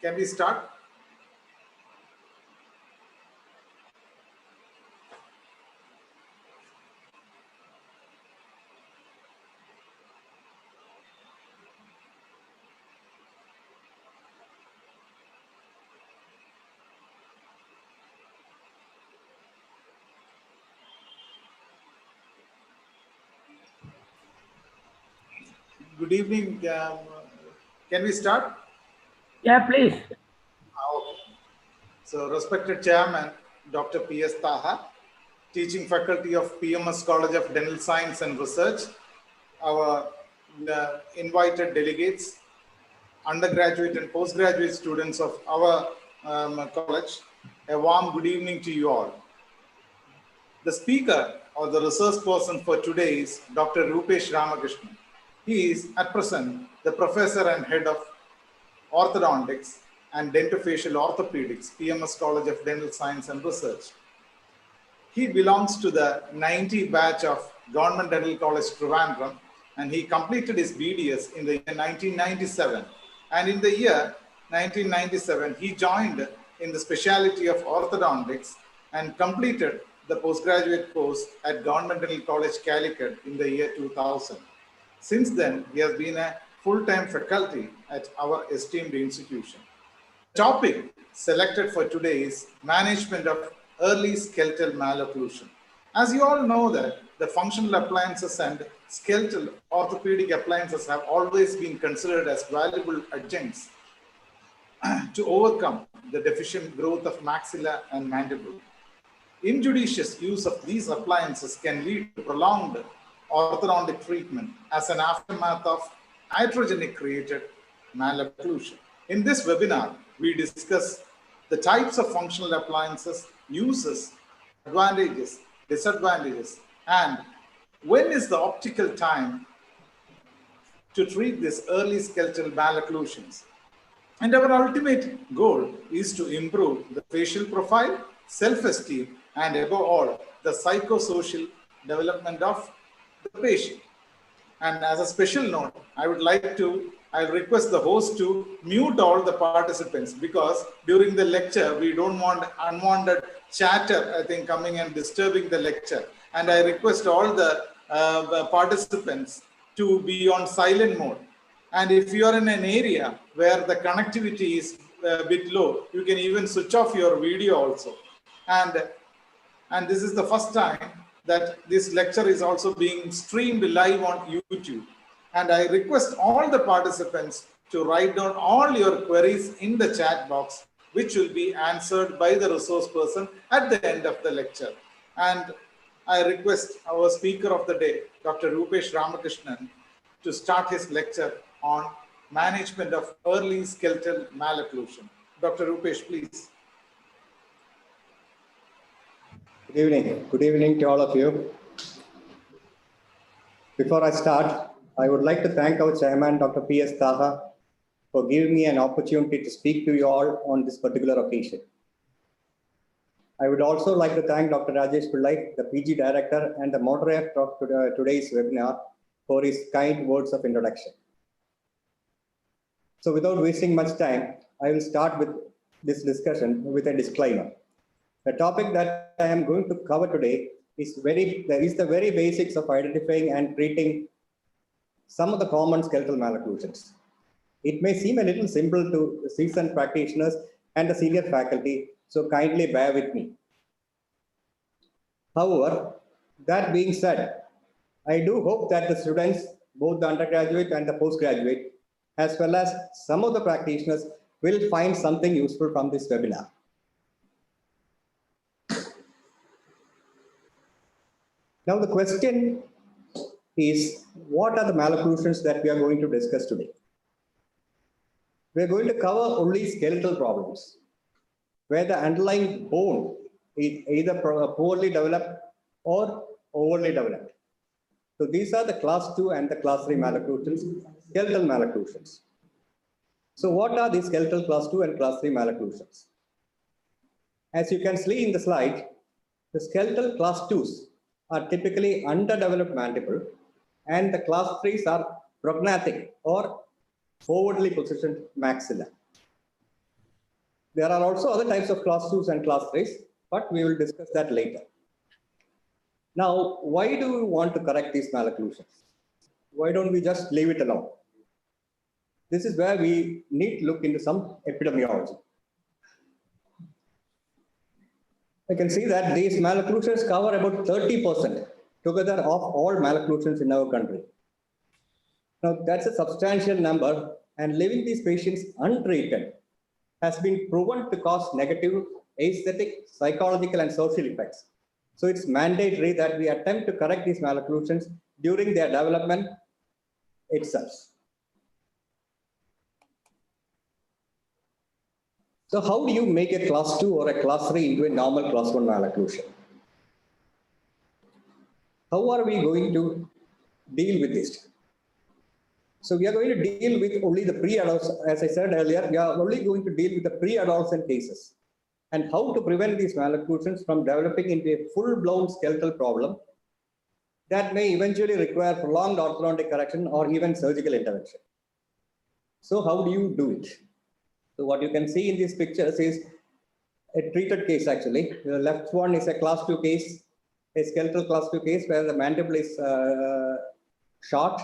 Can we start? Good evening. Can we start? Yeah, please. Okay. So, respected Chairman, Dr. P.S. Taha, Teaching Faculty of PMS College of Dental Science and Research, our invited delegates, undergraduate and postgraduate students of our college, a warm good evening to you all. The speaker or the resource person for today is Dr. Rupesh Ramakrishnan. He is at present the professor and head of orthodontics and dentofacial orthopedics, PMS College of Dental Science and Research. He belongs to the 90 batch of Government Dental College Trivandrum, and he completed his BDS in the year 1997. And in the year 1997, he joined in the specialty of orthodontics and completed the postgraduate course at Government Dental College Calicut in the year 2000. Since then, he has been a full-time faculty at our esteemed institution. The topic selected for today is management of early skeletal malocclusion. As you all know that the functional appliances and skeletal orthopedic appliances have always been considered as valuable adjuncts to overcome the deficient growth of maxilla and mandible. Injudicious use of these appliances can lead to prolonged orthodontic treatment as an aftermath of iatrogenic created malocclusion. In this webinar, we discuss the types of functional appliances, uses, advantages, disadvantages, And when is the optimal time to treat these early skeletal malocclusions? And our ultimate goal is to improve the facial profile, self-esteem, and above all, the psychosocial development of the patient. And as a special note, I'll request the host to mute all the participants, because during the lecture, we don't want unwanted chatter, I think, coming and disturbing the lecture. And I request all the participants to be on silent mode. And if you are in an area where the connectivity is a bit low, you can even switch off your video also. And this is the first time that this lecture is also being streamed live on YouTube. And I request all the participants to write down all your queries in the chat box, which will be answered by the resource person at the end of the lecture. And I request our speaker of the day, Dr. Rupesh Ramakrishnan, to start his lecture on management of early skeletal malocclusion. Dr. Rupesh, please. Good evening. Good evening to all of you. Before I start, I would like to thank our chairman, Dr. P.S. Taha, for giving me an opportunity to speak to you all on this particular occasion. I would also like to thank Dr. Rajesh Pillai, the PG director and the moderator of today's webinar, for his kind words of introduction. So without wasting much time, I will start with this discussion with a disclaimer. The topic that I am going to cover today is the very basics of identifying and treating some of the common skeletal malocclusions. It may seem a little simple to seasoned practitioners and the senior faculty, so kindly bear with me. However, that being said, I do hope that the students, both the undergraduate and the postgraduate, as well as some of the practitioners, will find something useful from this webinar. Now the question is, what are the malocclusions that we are going to discuss today? We are going to cover only skeletal problems, where the underlying bone is either poorly developed or overly developed. So these are the class 2 and the class 3 malocclusions, skeletal malocclusions. So what are these skeletal class 2 and class 3 malocclusions? As you can see in the slide, the skeletal class 2s are typically underdeveloped mandible, and the class 3s are prognathic or forwardly positioned maxilla. There are also other types of class 2s and class 3s, but we will discuss that later. Now, why do we want to correct these malocclusions? Why don't we just leave it alone? This is where we need to look into some epidemiology. I can see that these malocclusions cover about 30% together of all malocclusions in our country. Now, that's a substantial number, and leaving these patients untreated has been proven to cause negative aesthetic, psychological, and social effects. So it's mandatory that we attempt to correct these malocclusions during their development itself. So how do you make a class 2 or a class 3 into a normal class 1 malocclusion? How are we going to deal with this? So we are going to deal with only the pre-adolescent, as I said earlier, we are only going to deal with the pre-adolescent cases and how to prevent these malocclusions from developing into a full-blown skeletal problem that may eventually require prolonged orthodontic correction or even surgical intervention. So how do you do it? So what you can see in these pictures is a treated case actually. The left one is a class 2 case, a skeletal class 2 case where the mandible is short.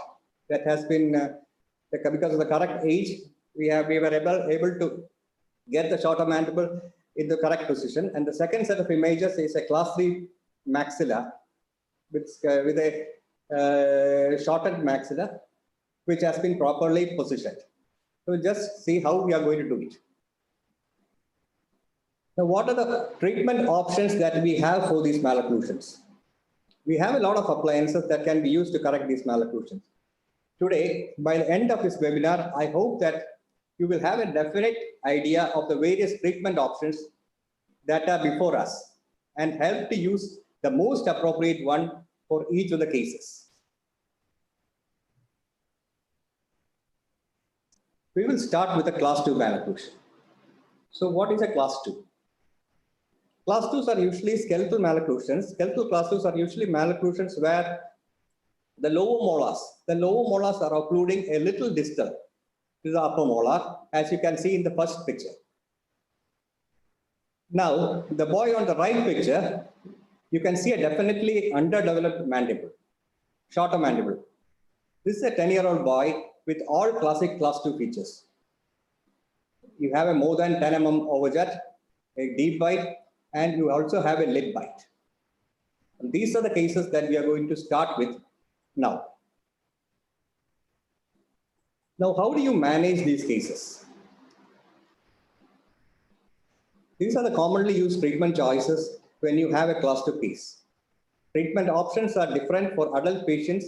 That has been, because of the correct age, we were able to get the shorter mandible in the correct position. And the second set of images is a class 3 maxilla with a shortened maxilla, which has been properly positioned. So just see how we are going to do it. Now, what are the treatment options that we have for these malocclusions? We have a lot of appliances that can be used to correct these malocclusions. Today, by the end of this webinar, I hope that you will have a definite idea of the various treatment options that are before us and help to use the most appropriate one for each of the cases. We will start with a class 2 malocclusion. So what is a class 2? Class 2s are usually skeletal malocclusions. Skeletal class 2s are usually malocclusions where the lower molars are occluding a little distal to the upper molar, as you can see in the first picture. Now, the boy on the right picture, you can see a definitely underdeveloped mandible, shorter mandible. This is a 10-year-old boy with all classic class 2 features. You have a more than 10 mm overjet, a deep bite, and you also have a lip bite. And these are the cases that we are going to start with now. Now, how do you manage these cases? These are the commonly used treatment choices when you have a class 2 case. Treatment options are different for adult patients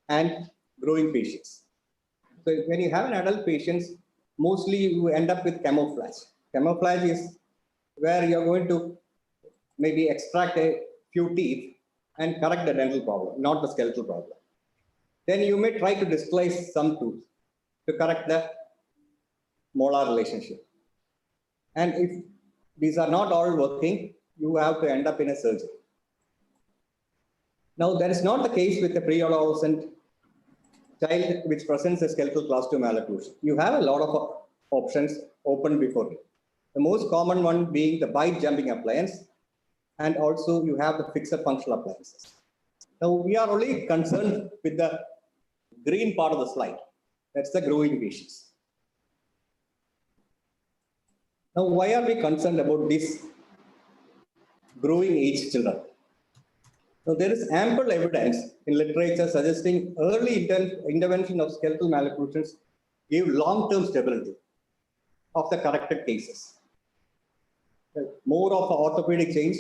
and growing patients. So when you have an adult patient, mostly you end up with camouflage. Camouflage is where you're going to maybe extract a few teeth and correct the dental problem, not the skeletal problem. Then you may try to displace some tooth to correct the molar relationship. And if these are not all working, you have to end up in a surgery. Now, that is not the case with a pre-adolescent child which presents a skeletal class 2 malocclusion. You have a lot of options open before you. The most common one being the bite jumping appliance, and also you have the fixed functional appliances. Now, we are only concerned with the green part of the slide. That's the growing patients. Now, why are we concerned about these growing age children? Now, there is ample evidence in literature suggesting early intervention of skeletal malocclusions give long-term stability of the corrected cases. More of an orthopedic change,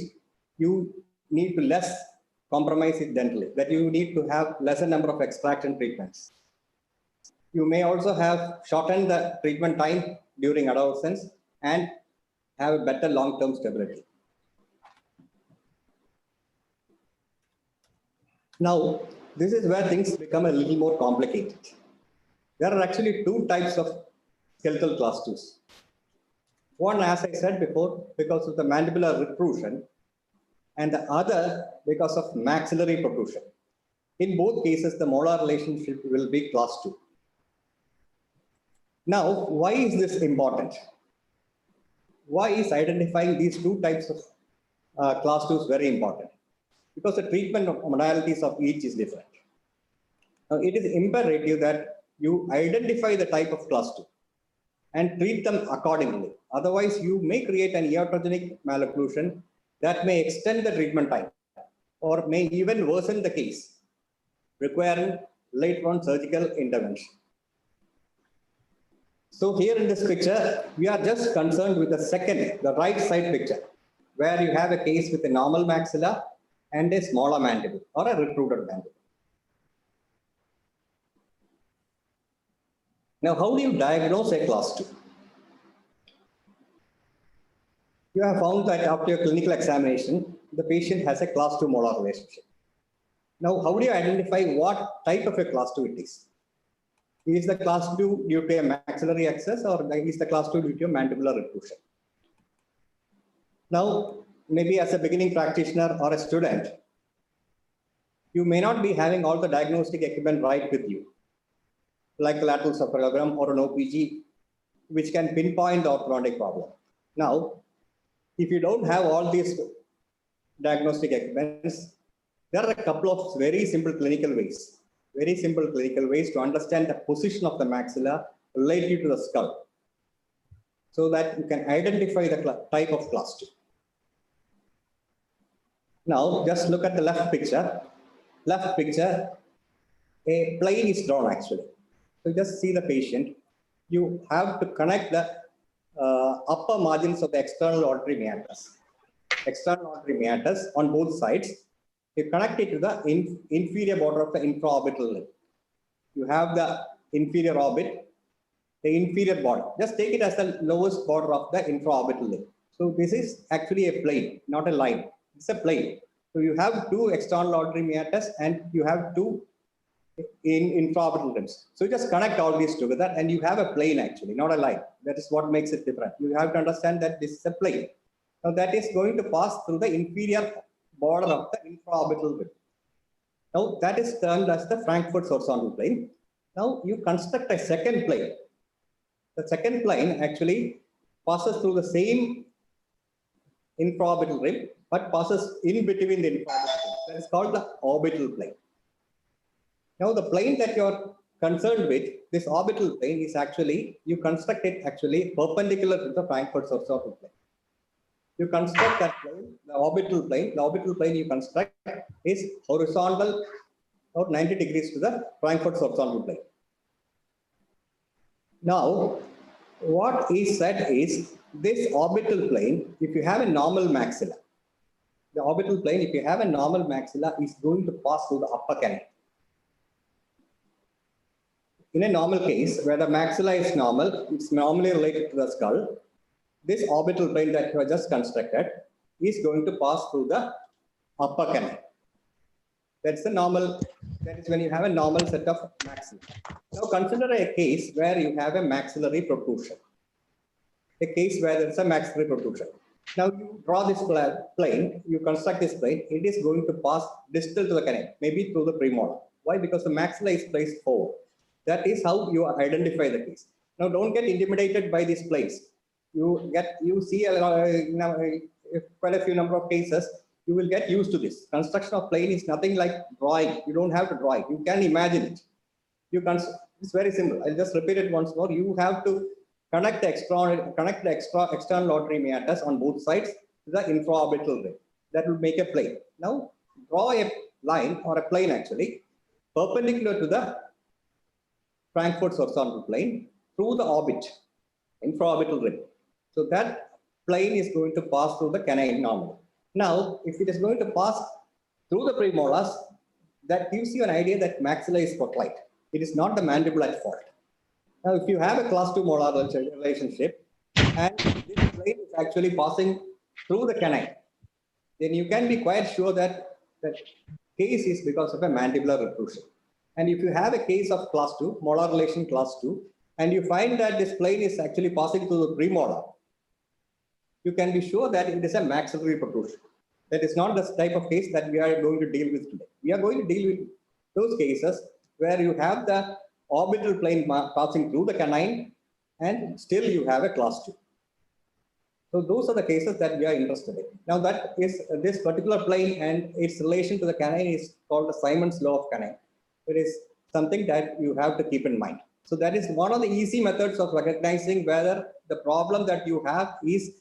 you need to less compromise it dentally, that you need to have lesser number of extraction treatments. You may also have shortened the treatment time during adolescence and have a better long-term stability. Now, this is where things become a little more complicated. There are actually two types of skeletal class 2s. One, as I said before, because of the mandibular protrusion, and the other because of maxillary protrusion. In both cases, the molar relationship will be class 2. Now, why is this important? Why is identifying these two types of class 2s very important? Because the treatment of modalities of each is different. Now, it is imperative that you identify the type of class 2 and treat them accordingly. Otherwise, you may create an iatrogenic malocclusion that may extend the treatment time or may even worsen the case, requiring later on surgical intervention. So here in this picture, we are just concerned with the right side picture, where you have a case with a normal maxilla and a smaller mandible or a retruded mandible. Now, how do you diagnose a class 2? You have found that after your clinical examination, the patient has a class 2 molar relationship. Now, how do you identify what type of a class 2 it is? Is the class 2 due to a maxillary excess, or is the class 2 due to a mandibular reclusion? Now, maybe as a beginning practitioner or a student, you may not be having all the diagnostic equipment right with you, like a lateral subparallelogram or an OPG, which can pinpoint the orthodontic problem. Now, if you don't have all these diagnostic equipments, there are a couple of very simple clinical ways to understand the position of the maxilla relative to the skull, so that you can identify the type of class 2. Now, just look at the left picture. Left picture, a plane is drawn actually. So just see the patient. You have to connect the upper margins of the external auditory meatus on both sides. You connect it to the inferior border of the infraorbital limb. You have the inferior orbit, the inferior border. Just take it as the lowest border of the infraorbital limb. So this is actually a plane, not a line. It's a plane. So you have two external auditory meatus and you have two infraorbital rims. So you just connect all these together and you have a plane actually, not a line. That is what makes it different. You have to understand that this is a plane. Now that is going to pass through the inferior border of the infraorbital rim. Now that is termed as the Frankfurt's horizontal plane. Now you construct a second plane. The second plane actually passes through the same infraorbital rim, but passes in between the infraorbital rim. That is called the orbital plane. Now the plane that you're concerned with, this orbital plane is actually, you construct it actually perpendicular to the Frankfurt's horizontal plane. You construct that plane, the orbital plane you construct is horizontal about 90 degrees to the Frankfurt's horizontal plane. Now, what is said is this orbital plane, if you have a normal maxilla, the orbital plane, if you have a normal maxilla, is going to pass through the upper canal. In a normal case, where the maxilla is normal, it's normally related to the skull, this orbital plane that you have just constructed is going to pass through the upper canal. That's the normal, that is when you have a normal set of maxilla. Now consider a case where you have a maxillary protrusion. A case where there's a maxillary protrusion. Now you draw this plane, you construct this plane, it is going to pass distal to the canal, maybe through the premolar. Why? Because the maxilla is placed forward. That is how you identify the case. Now don't get intimidated by these planes. You see quite a few number of cases, you will get used to this. Construction of plane is nothing like drawing. You don't have to draw it. You can imagine it. It's very simple. I'll just repeat it once more. You have to connect the external auditory meatus on both sides to the infraorbital rim. That will make a plane. Now draw a line or a plane actually perpendicular to the Frankfurt's horizontal plane through the orbit, infraorbital rim. So that plane is going to pass through the canine normally. Now, if it is going to pass through the premolars, that gives you an idea that maxilla is spotlight. It is not the mandible at fault. Now, if you have a class 2 molar relationship and this plane is actually passing through the canine, then you can be quite sure that the case is because of a mandibular protrusion. And if you have a case of class 2, molar relation class 2, and you find that this plane is actually passing through the premolar, you can be sure that it is a maxillary protrusion. That is not the type of case that we are going to deal with today. We are going to deal with those cases where you have the orbital plane passing through the canine and still you have a class 2. So those are the cases that we are interested in. Now that is this particular plane and its relation to the canine is called the Simon's law of canine. It is something that you have to keep in mind. So that is one of the easy methods of recognizing whether the problem that you have is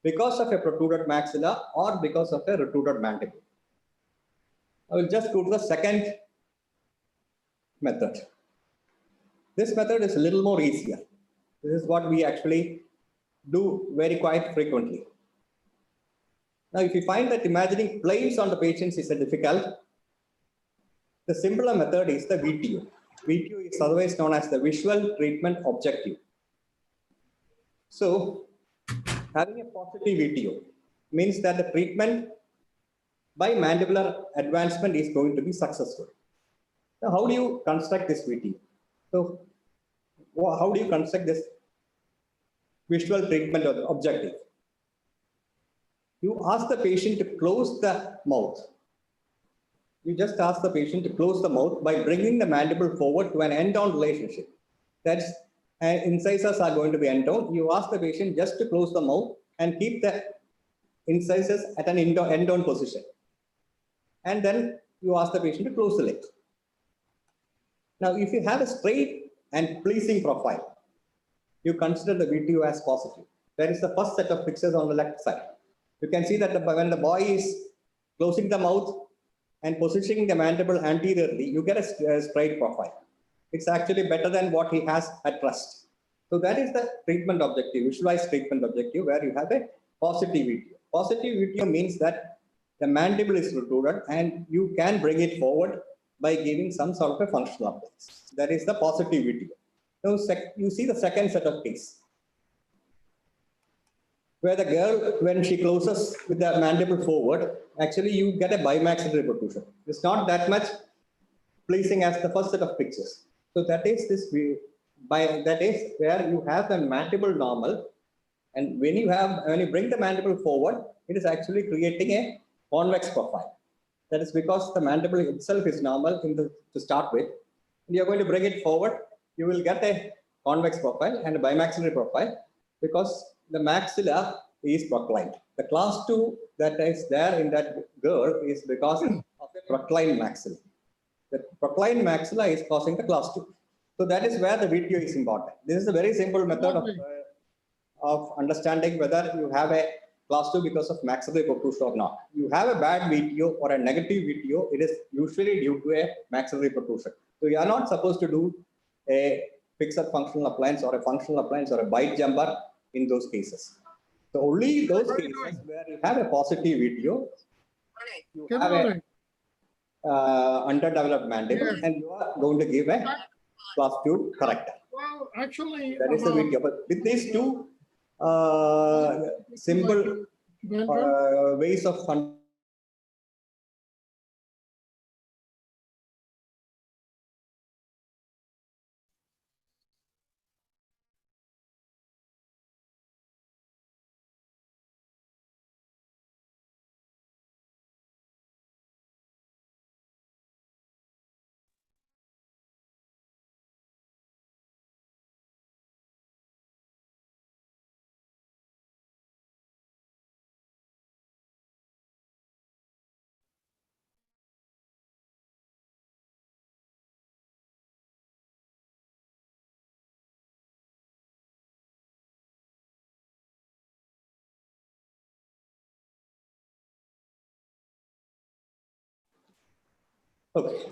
because of a protruded maxilla or because of a retruded mandible. I will just go to the second method. This method is a little more easier. This is what we actually do very quite frequently. Now, if you find that imagining planes on the patients is difficult, the simpler method is the VTO. VTO is otherwise known as the visual treatment objective. So, having a positive VTO means that the treatment by mandibular advancement is going to be successful. Now, how do you construct this VTO? So, how do you construct this visual treatment objective? You ask the patient to close the mouth. You just ask the patient to close the mouth by bringing the mandible forward to an end-on relationship. That's incisors are going to be end-on. You ask the patient just to close the mouth and keep the incisors at an end-on position. And then you ask the patient to close the lips. Now, if you have a straight and pleasing profile, you consider the VTO as positive. That is the first set of pictures on the left side. You can see that when the boy is closing the mouth and positioning the mandible anteriorly, you get a straight profile. It's actually better than what he has at rest. So that is the treatment objective, visualized treatment objective, where you have a positive VTO. Positive VTO means that the mandible is protruded and you can bring it forward by giving some sort of a functional appliance. That is the positive VTO. Now, you see the second set of case. where the girl, when she closes with the mandible forward, actually you get a bimaxillary protrusion. It's not that much pleasing as the first set of pictures. So that is this that is where you have the mandible normal, and when you bring the mandible forward, it is actually creating a convex profile. That is because the mandible itself is normal to start with. And you're going to bring it forward, you will get a convex profile and a bimaxillary profile because the maxilla is proclined. The class 2 that is there in that girl is because of a proclined maxilla. The proclined maxilla is causing the class 2. So that is where the video is important. This is a very simple method of understanding whether you have a class 2 because of maxillary protrusion or not. You have a bad video or a negative video, it is usually due to a maxillary protrusion. So you are not supposed to do a fixed functional appliance or a functional appliance or a bite jumper in those cases. So only those cases where you have a positive video, you have a underdeveloped mandible, and you are going to give a class 2 corrector. Well, actually, that is the video. But with these two simple ways of okay,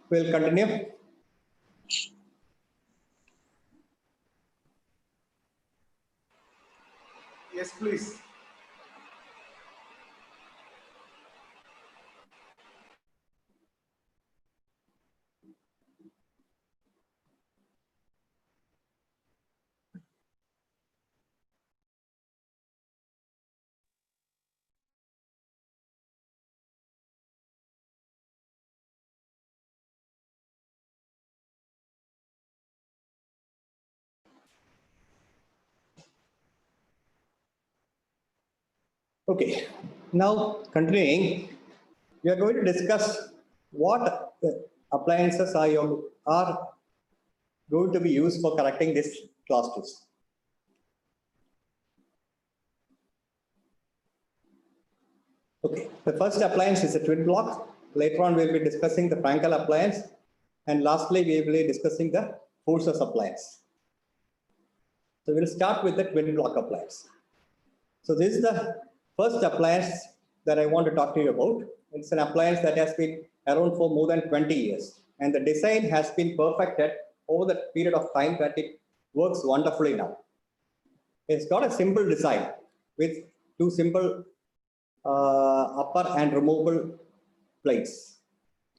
we'll continue. Yes, please. Okay, now continuing, we are going to discuss what appliances are going to be used for correcting this class 2s. Okay, the first appliance is a twin block. Later on, we'll be discussing the Frankel appliance. And lastly, we will be discussing the forces appliance. So we'll start with the twin block appliance. So this is the first appliance that I want to talk to you about. It's an appliance that has been around for more than 20 years. And the design has been perfected over the period of time that it works wonderfully now. It's got a simple design with two simple upper and removable plates.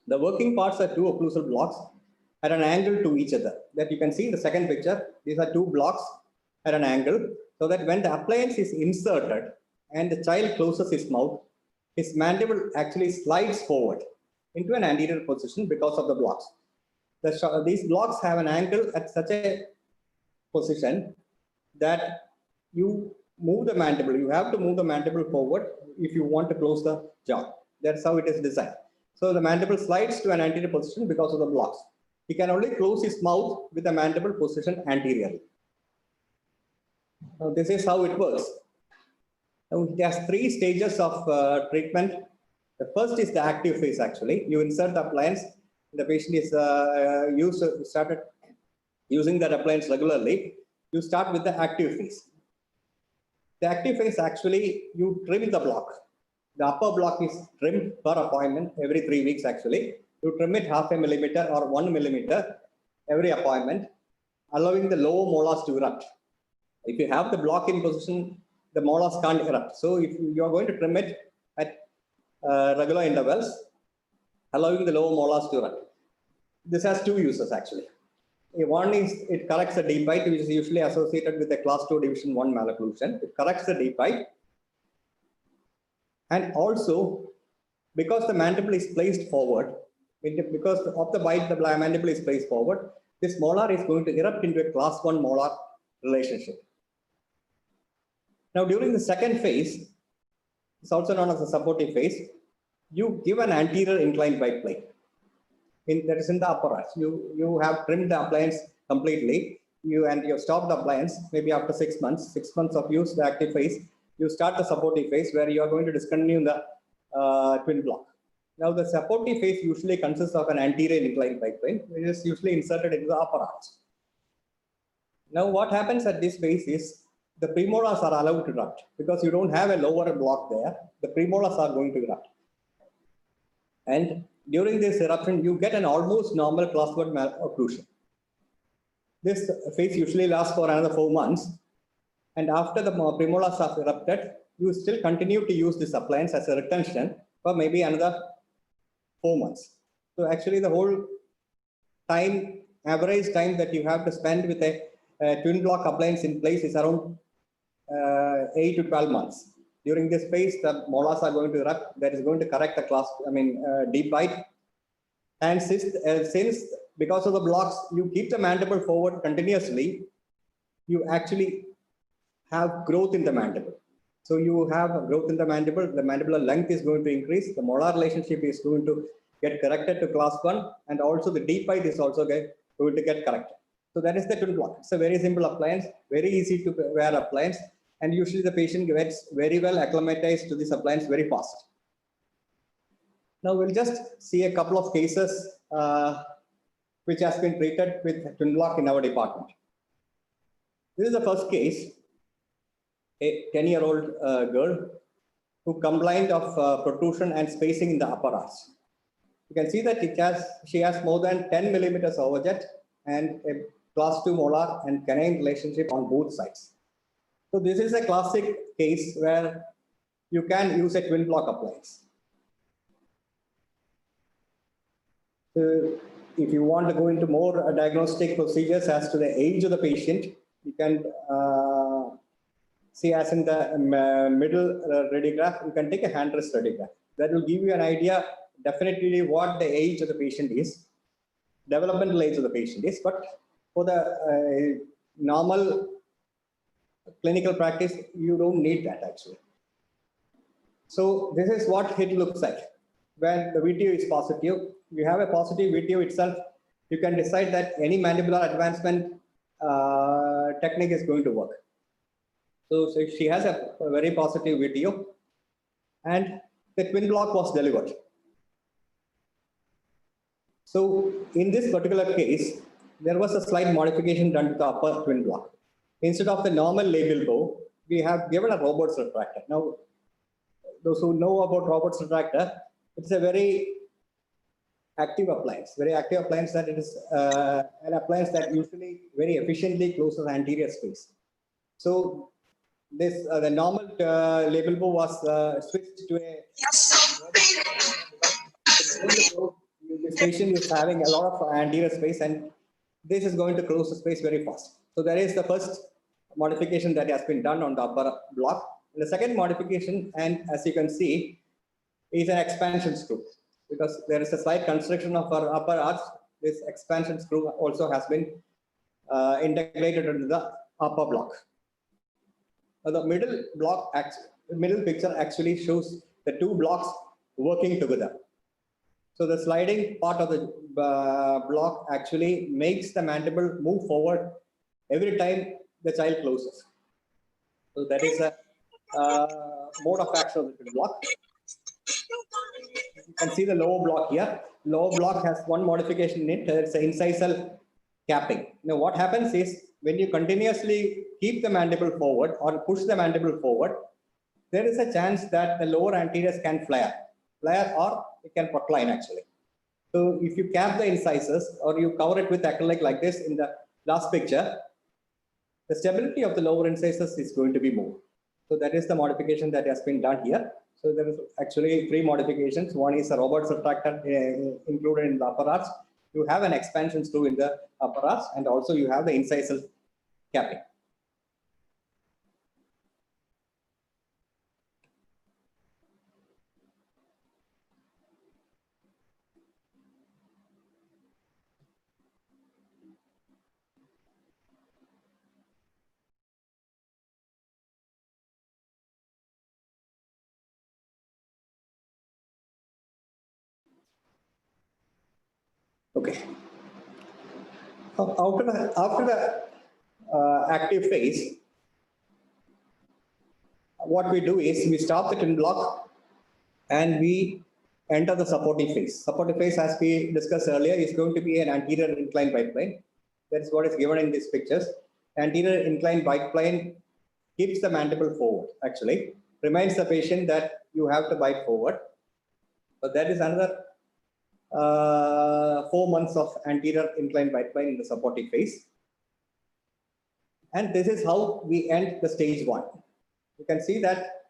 The working parts are two occlusal blocks at an angle to each other. That you can see in the second picture. These are two blocks at an angle, so that when the appliance is inserted and the child closes his mouth, his mandible actually slides forward into an anterior position because of the blocks. These blocks have an angle at such a position that you move the mandible. You have to move the mandible forward if you want to close the jaw. That's how it is designed. So the mandible slides to an anterior position because of the blocks. He can only close his mouth with the mandible position anteriorly. Now, this is how it works. Now, it has three stages of treatment. The first is the active phase. Actually, you insert the appliance. The patient is started using that appliance regularly. You start with the active phase. The active phase, actually, you trim the block. The upper block is trimmed per appointment every 3 weeks. Actually, you trim it 0.5 millimeter or 1 millimeter every appointment, allowing the lower molars to erupt. If you have the block in position, the molars can't erupt. So if you are going to trim it at regular intervals, allowing the lower molars to erupt. This has two uses actually. One is it corrects the deep bite, which is usually associated with a class 2 division 1 malocclusion. It corrects the deep bite. And also, because the mandible is placed forward, because of the bite, the mandible is placed forward, this molar is going to erupt into a class 1 molar relationship. Now, during the second phase, it's also known as the supportive phase, you give an anterior inclined bite plane. That is in the upper arch. You have trimmed the appliance completely. You have stopped the appliance maybe after 6 months. 6 months of use, the active phase. You start the supportive phase where you are going to discontinue the twin block. Now the supportive phase usually consists of an anterior inclined bite plane, which is usually inserted into the upper arch. Now what happens at this phase is the premolars are allowed to erupt because you don't have a lower block there. The premolars are going to erupt. And during this eruption, you get an almost normal class 1 malocclusion. This phase usually lasts for another 4 months. And after the premolars have erupted, you still continue to use this appliance as a retention for maybe another 4 months. So actually the whole time, average time that you have to spend with a twin block appliance in place is around 8 to 12 months. During this phase, the molars are going to erupt. That is going to correct the deep bite. And since because of the blocks, you keep the mandible forward continuously, you actually have growth in the mandible. So you have growth in the mandibular length is going to increase, the molar relationship is going to get corrected to class 1, and also the deep bite is also going to get corrected. So that is the twin block. It's a very simple appliance, very easy to wear appliance, and usually the patient gets very well acclimatized to this appliance very fast. Now we'll just see a couple of cases which has been treated with twin block in our department. This is the first case, a 10-year-old girl who complained of protrusion and spacing in the upper arch. You can see that she has more than 10 millimeters overjet and a class 2 molar and canine relationship on both sides. So this is a classic case where you can use a twin block appliance. So if you want to go into more diagnostic procedures as to the age of the patient, you can see as in the middle radiograph, you can take a hand rest radiograph. That will give you an idea definitely what the age of the patient is, developmental age of the patient is, but for the normal clinical practice, you don't need that actually. So this is what it looks like. When the VTO is positive, you have a positive VTO itself, you can decide that any mandibular advancement technique is going to work. So she has a very positive VTO, and the twin block was delivered. So in this particular case, there was a slight modification done to the upper twin block. Instead of the normal label bow, we have given a Roberts retractor. Now, those who know about Roberts retractor, it's a very active appliance that it is an appliance that usually very efficiently closes anterior space. So this the normal label bow was switched to a this patient is having a lot of anterior space, and this is going to close the space very fast. So that is the first modification that has been done on the upper block. And the second modification, and as you can see, is an expansion screw. Because there is a slight constriction of our upper arch, this expansion screw also has been integrated into the upper block. Now the middle picture actually shows the two blocks working together. So the sliding part of the block actually makes the mandible move forward every time the child closes. So that is a mode of action of the block. You can see the lower block here. Lower block has one modification in it. It's an incisal capping. Now what happens is when you continuously keep the mandible forward or push the mandible forward, there is a chance that the lower anteriors can flare or it can procline actually. So if you cap the incisors or you cover it with acrylic like this in the last picture, the stability of the lower incisors is going to be moved. So that is the modification that has been done here. So there is actually 3 modifications. One is a Roberts retractor included in the upper arch. You have an expansion screw in the upper arch, and also you have the incisal capping. Okay. After the active phase, what we do is we stop the twin block and we enter the supportive phase. Supportive phase, as we discussed earlier, is going to be an anterior inclined biplane. That is what is given in these pictures. Anterior inclined biplane keeps the mandible forward, actually. Reminds the patient that you have to bite forward. But that is another 4 months of anterior inclined biplane in the supportive phase. And this is how we end the stage 1. You can see that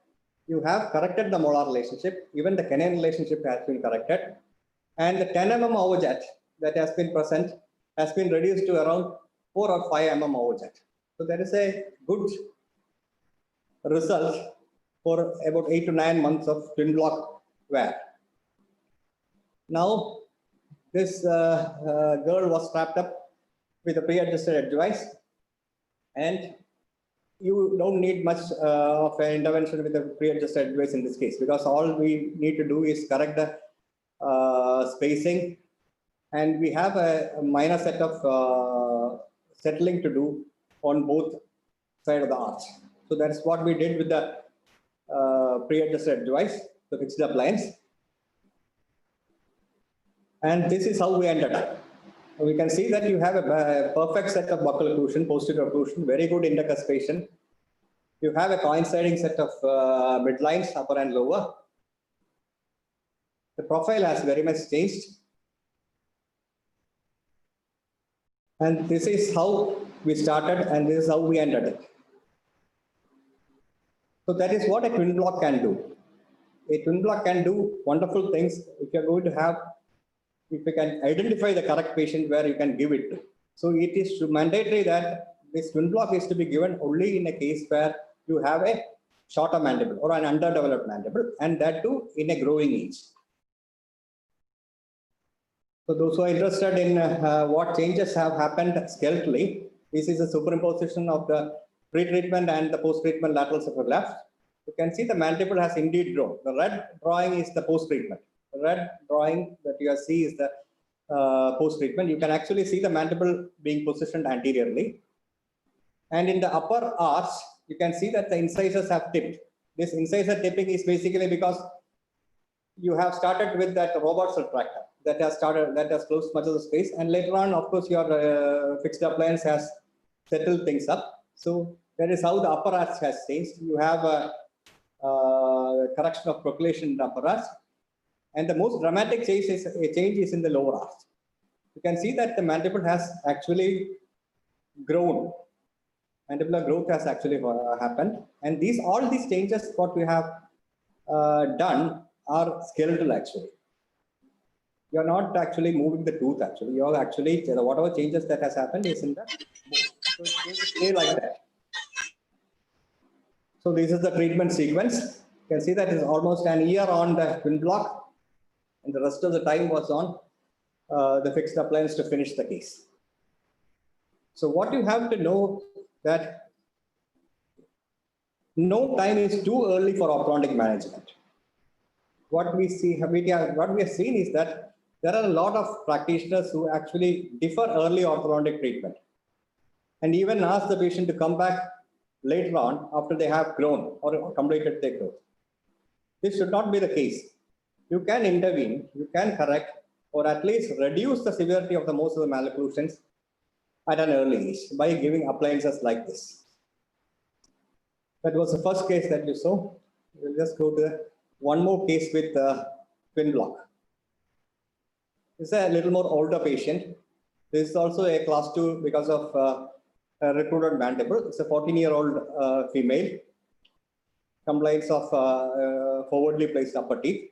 you have corrected the molar relationship, even the canine relationship has been corrected, and the 10 mm overjet that has been present has been reduced to around 4 or 5 mm overjet. So there is a good result for about 8 to 9 months of twin block wear. Now, this girl was strapped up with a pre-adjusted edge device, and you don't need much of an intervention with a pre-adjusted device in this case, because all we need to do is correct the spacing, and we have a minor set of settling to do on both sides of the arch. So that's what we did with the pre-adjusted device, the fixed appliance. And this is how we ended up. We can see that you have a perfect set of buccal occlusion, posterior occlusion, very good intercuspation. You have a coinciding set of midlines, upper and lower. The profile has very much changed. And this is how we started, and this is how we ended it. So that is what a twin block can do. A twin block can do wonderful things if you're going to have, if you can identify the correct patient where you can give it to. So it is mandatory that this twin block is to be given only in a case where you have a shorter mandible or an underdeveloped mandible, and that too in a growing age. So those who are interested in what changes have happened skeletally, this is a superimposition of the pre-treatment and the post-treatment lateral cephalograph. You can see the mandible has indeed grown. The red drawing is the post-treatment. The red drawing that you see is the post-treatment. You can actually see the mandible being positioned anteriorly. And in the upper arch, you can see that the incisors have tipped. This incisor tipping is basically because you have started with that robot retractor that has closed much of the space, and later on, of course, your fixed appliance has settled things up. So that is how the upper arch has changed. You have a correction of procreation in the upper arch, and the most dramatic change is in the lower arch. You can see that the mandible has actually grown. Mandibular growth has actually happened, and all these changes what we have done are skeletal actually. You are not actually moving the tooth actually. You are actually, whatever changes that has happened is in the bone. So it's going to stay like that. So this is the treatment sequence. You can see that is almost an year on the twin block, and the rest of the time was on the fixed appliance to finish the case. So what you have to know that no time is too early for orthodontic management. What we have seen is that there are a lot of practitioners who actually defer early orthodontic treatment and even ask the patient to come back later on after they have grown or completed their growth. This should not be the case. You can intervene, you can correct, or at least reduce the severity of most of the malocclusions at an early age by giving appliances like this. That was the first case that you saw. We'll just go to one more case with twin block. This is a little more older patient. This is also a class 2 because of a recruited mandible. It's a 14-year-old female. Complaints of forwardly placed upper teeth.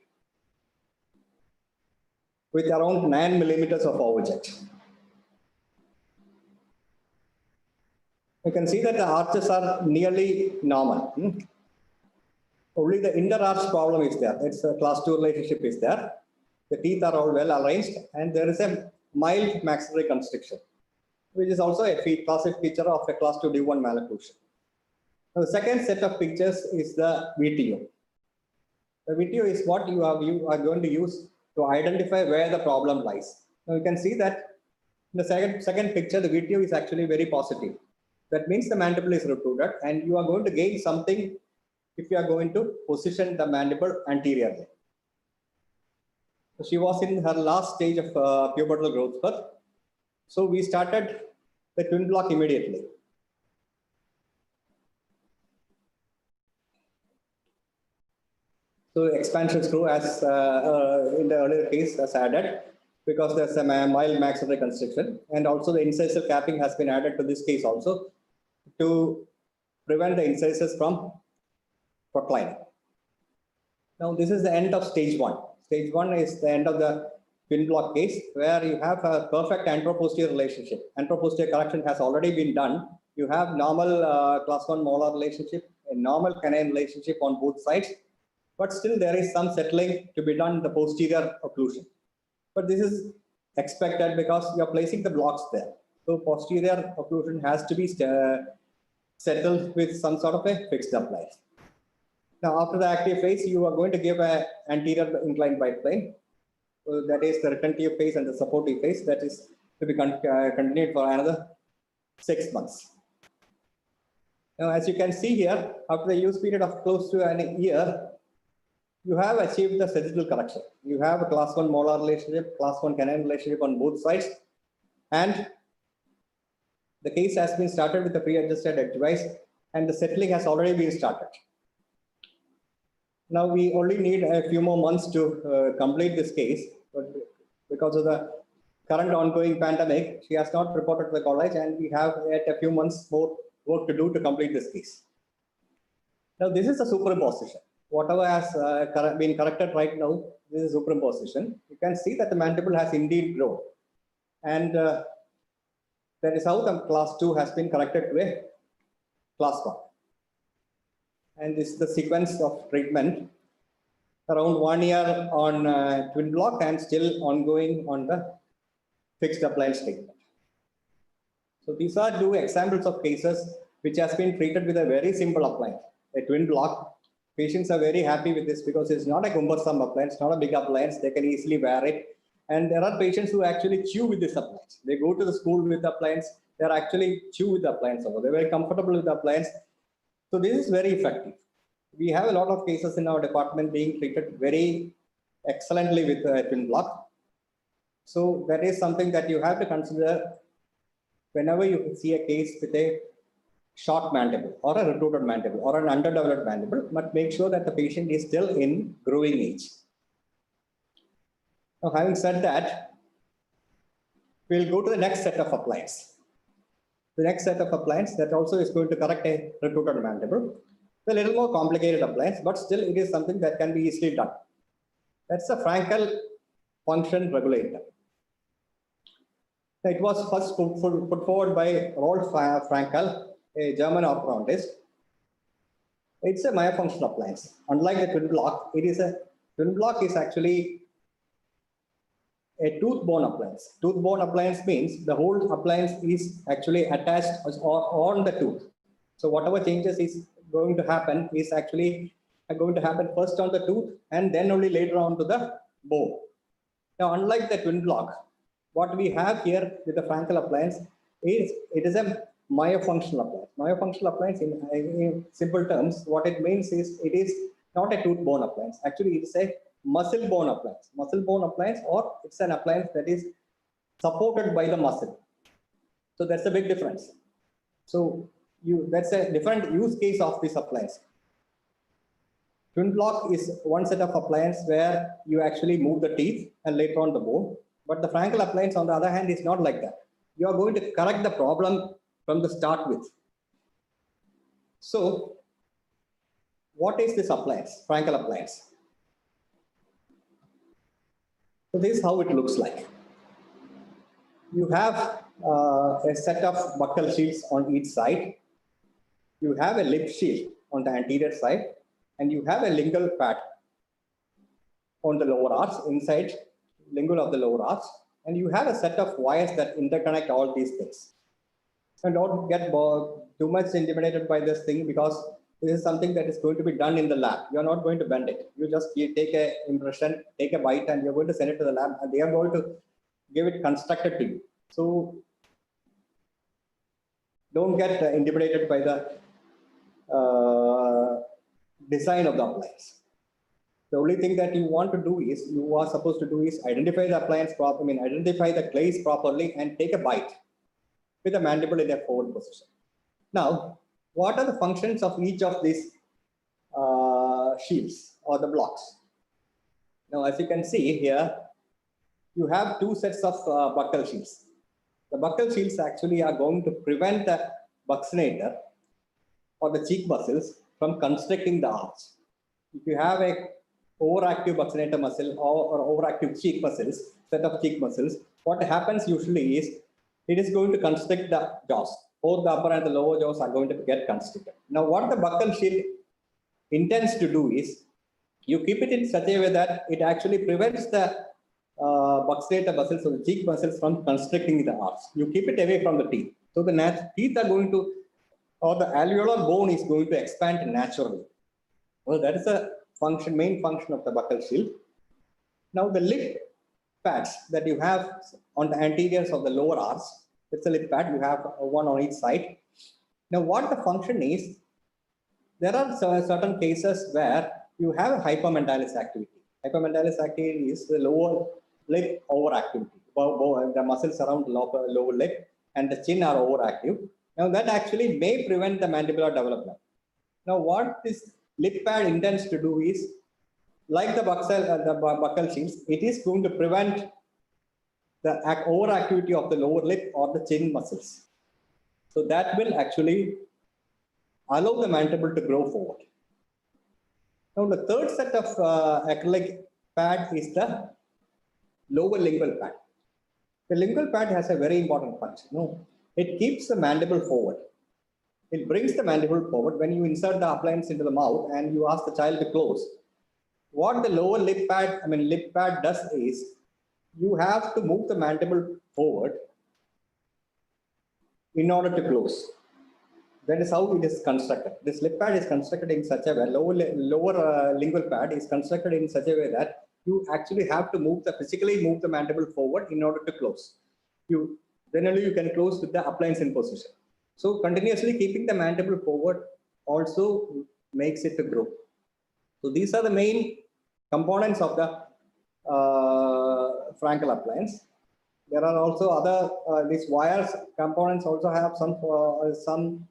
with around 9 millimeters of overjet. You can see that the arches are nearly normal. Only the inter-arch problem is there. It's a class 2 relationship is there. The teeth are all well arranged, and there is a mild maxillary constriction, which is also a classic feature of a class 2 D1 malocclusion. Now, the second set of pictures is the VTO. The VTO is what you are going to use to identify where the problem lies. Now, you can see that in the second picture, the VTO is actually very positive. That means the mandible is retruded, and you are going to gain something if you are going to position the mandible anteriorly. So she was in her last stage of pubertal growth spurt. So we started the twin block immediately. So expansion screw, as in the earlier case, was added because there's a mild maxillary constriction, and also the incisor capping has been added to this case also to prevent the incisors from proclining. Now this is the end of stage 1. Stage 1 is the end of the twin block case, where you have a perfect anteroposterior relationship. Anteroposterior correction has already been done. You have normal class 1 molar relationship, a normal canine relationship on both sides, but still there is some settling to be done in the posterior occlusion. But this is expected because you are placing the blocks there. So posterior occlusion has to be settled with some sort of a fixed appliance. Now, after the active phase, you are going to give an anterior inclined biplane. So that is the retentive phase and the supportive phase. That is to be continued for another 6 months. Now, as you can see here, after the use period of close to an year, you have achieved the sagittal correction. You have a class 1 molar relationship, class 1 canine relationship on both sides, and the case has been started with the pre-adjusted edge device, and the settling has already been started. Now we only need a few more months to complete this case, but because of the current ongoing pandemic, she has not reported to the college, and we have yet a few months more work to do to complete this case. Now this is a superimposition. Whatever has been corrected right now, this is superimposition. You can see that the mandible has indeed grown, and that is how the class 2 has been corrected to a class 1. And this is the sequence of treatment, around 1 year on twin block and still ongoing on the fixed appliance treatment. So these are 2 examples of cases which has been treated with a very simple appliance, a twin block. Patients are very happy with this because it's not a cumbersome appliance, not a big appliance. They can easily wear it. And there are patients who actually chew with this appliance. They go to the school with the appliance. They're actually chew with the appliance. They're very comfortable with the appliance. So this is very effective. We have a lot of cases in our department being treated very excellently with a twin block. So that is something that you have to consider whenever you see a case with a short mandible or a retruded mandible or an underdeveloped mandible, but make sure that the patient is still in growing age. Now, having said that, we'll go to the next set of appliance. The next set of appliance that also is going to correct a retruded mandible. It's a little more complicated appliance, but still it is something that can be easily done. That's a Frankel function regulator. It was first put forward by Rolf Frankel, a German orthodontist. It's a myofunction appliance. Unlike the twin block, twin block is actually a tooth-borne appliance. Tooth-borne appliance means the whole appliance is actually attached or on the tooth. So whatever changes is going to happen is actually going to happen first on the tooth and then only later on to the bone. Now, unlike the twin block, what we have here with the Frankel appliance is it is a myofunctional appliance. Myofunctional appliance, in simple terms, what it means is it is not a tooth-borne appliance. Actually, it's a muscle-borne appliance. Muscle-borne appliance, or it's an appliance that is supported by the muscle. So that's a big difference. So that's a different use case of this appliance. Twin block is one set of appliance where you actually move the teeth and later on the bone. But the Frankel appliance, on the other hand, is not like that. You are going to correct the problem from the start with. So, what is this appliance, Frankel appliance? So this is how it looks like. You have a set of buccal shields on each side. You have a lip shield on the anterior side, and you have a lingual pad on the lower arch, inside lingual of the lower arch, and you have a set of wires that interconnect all these things. And don't get too much intimidated by this thing, because this is something that is going to be done in the lab. You're not going to bend it. You just take a impression, take a bite, and you're going to send it to the lab, and they are going to give it constructed to you. So don't get intimidated by the design of the appliance. The only thing that you want to do is, you are supposed to do is identify the appliance properly, identify the glaze properly, and take a bite with the mandible in a forward position. Now, what are the functions of each of these shields or the blocks? Now, as you can see here, you have two sets of buccal shields. The buccal shields actually are going to prevent the buccinator or the cheek muscles from constricting the arch. If you have a overactive buccinator muscle or overactive cheek muscles, set of cheek muscles, what happens usually is it is going to constrict the jaws. Both the upper and the lower jaws are going to get constricted. Now, what the buccal shield intends to do is, you keep it in such a way that it actually prevents the buccinator muscles or the cheek muscles from constricting the arch. You keep it away from the teeth. So the teeth are going to, or the alveolar bone is going to expand naturally. Well, that is the function, main function of the buccal shield. Now, the lip pads that you have on the anteriors of the lower arch, it's a lip pad, you have one on each side. Now, what the function is, there are certain cases where you have hypermendalis activity. Hypermendalis activity is the lower lip overactivity. The muscles around the lower lip and the chin are overactive. Now, that actually may prevent the mandibular development. Now, what this lip pad intends to do is, like the buccal shields, it is going to prevent the overactivity of the lower lip or the chin muscles. So that will actually allow the mandible to grow forward. Now, the third set of acrylic pad is the lower lingual pad. The lingual pad has a very important function. No, it keeps the mandible forward. It brings the mandible forward. When you insert the appliance into the mouth and you ask the child to close, what the lower lip pad does is, you have to move the mandible forward in order to close. That is how it is constructed. This lip pad is constructed in such a way, lower lingual pad is constructed in such a way that you actually have to physically move the mandible forward in order to close. Generally you can close with the appliance in position. So continuously keeping the mandible forward also makes it to grow. So these are the main components of the Frankel appliance. There are also other, these wires components also have some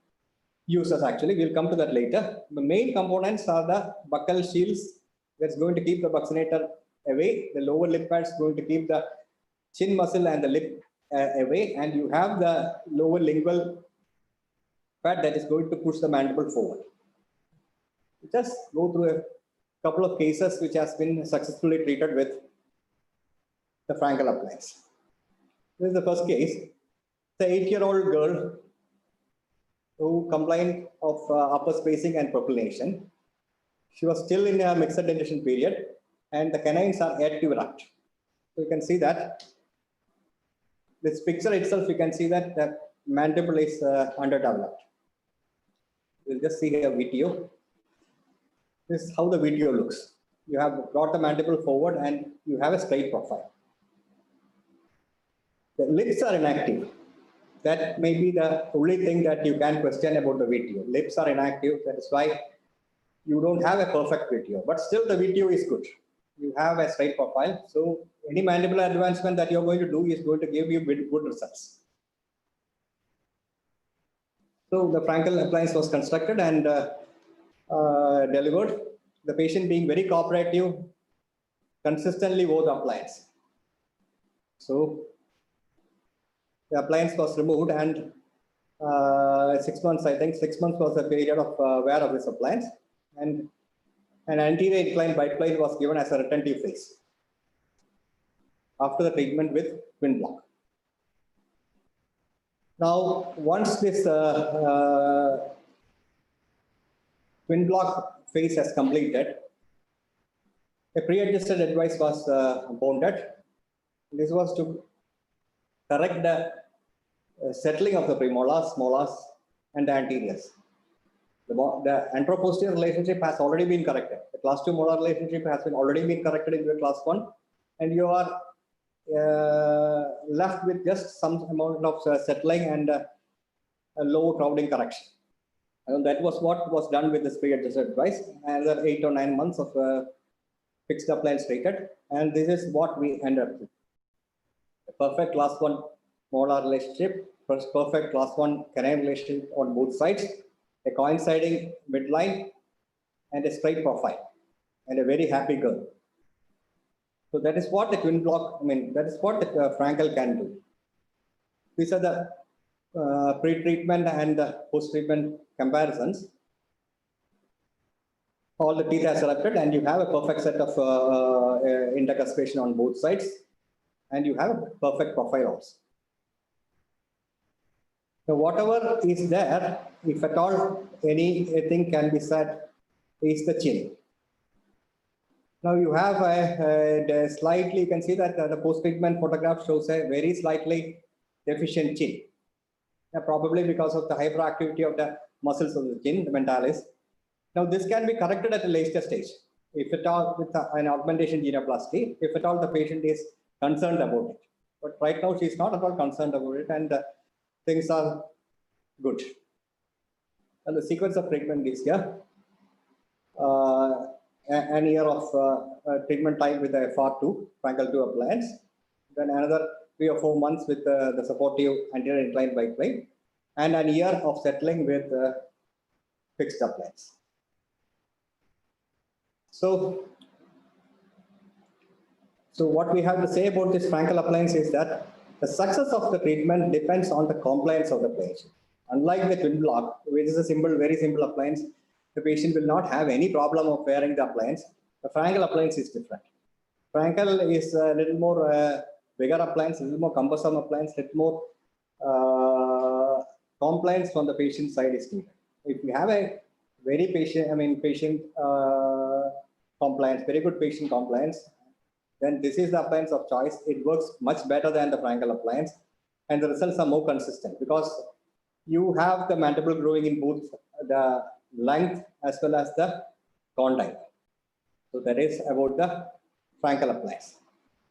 uses actually. We'll come to that later. The main components are the buccal shields that's going to keep the buccinator away. The lower lip pad is going to keep the chin muscle and the lip away. And you have the lower lingual pad that is going to push the mandible forward. Just go through a couple of cases which has been successfully treated with the Frankel appliance. This is the first case. The 8-year-old girl who complained of upper spacing and propionation. She was still in a mixed dentition period, and the canines are yet to erupt. So you can see that this picture itself, you can see that the mandible is underdeveloped. We'll just see a video. This is how the video looks. You have brought the mandible forward and you have a straight profile. The lips are inactive. That may be the only thing that you can question about the video. Lips are inactive. That is why you don't have a perfect video. But still the video is good. You have a straight profile. So any mandibular advancement that you're going to do is going to give you good results. So the Frankel appliance was constructed and delivered. The patient being very cooperative, consistently wore the appliance. So the appliance was removed, and 6 months, I think 6 months was the period of wear of this appliance, and an anterior inclined biplane was given as a retentive phase. after the treatment with twin block. Now, once this twin block phase has completed, a pre-adjusted advice was bounded. This was to correct the settling of the premolars, molars, and the anteriors. The anteroposterior relationship has already been corrected. The class 2 molar relationship has already been corrected in the class 1, and you are left with just some amount of settling and a low crowding correction. And that was what was done with this pre-adjusted advice. Another 8 or 9 months of fixed appliance treated, and this is what we ended up with. A perfect class 1 molar relationship, perfect class 1 canine relationship on both sides, a coinciding midline, and a straight profile, and a very happy girl. So that is what the twin block, that is what the Frankel can do. These are the pre-treatment and the post-treatment comparisons. All the teeth are selected, and you have a perfect set of intercuspation on both sides, and you have a perfect profile also. So whatever is there, if at all anything can be said, is the chin. Now you have a slightly, you can see that the post-treatment photograph shows a very slightly deficient chin. Probably because of the hyperactivity of the muscles of the chin, the mentalis. Now this can be corrected at a later stage, if at all with an augmentation genoplasty, if at all the patient is concerned about it. But right now she is not at all concerned about it, and things are good. And the sequence of treatment is here. An year of treatment time with the FR2, Frankel 2 appliance. Then another 3 or 4 months with the supportive anterior inclined biplane, and a year of settling with fixed appliance. So what we have to say about this Frankel appliance is that the success of the treatment depends on the compliance of the patient. Unlike the twin block, which is a simple, very simple appliance, the patient will not have any problem of wearing the appliance. The Frankel appliance is different. Frankel is a little more bigger appliance, a little more cumbersome appliance, a little more compliance from the patient side is needed. If you have a very patient compliance, very good patient compliance, then this is the appliance of choice. It works much better than the Frankel appliance, and the results are more consistent because you have the mandible growing in both the length as well as the condyle. So that is about the Frankel appliance.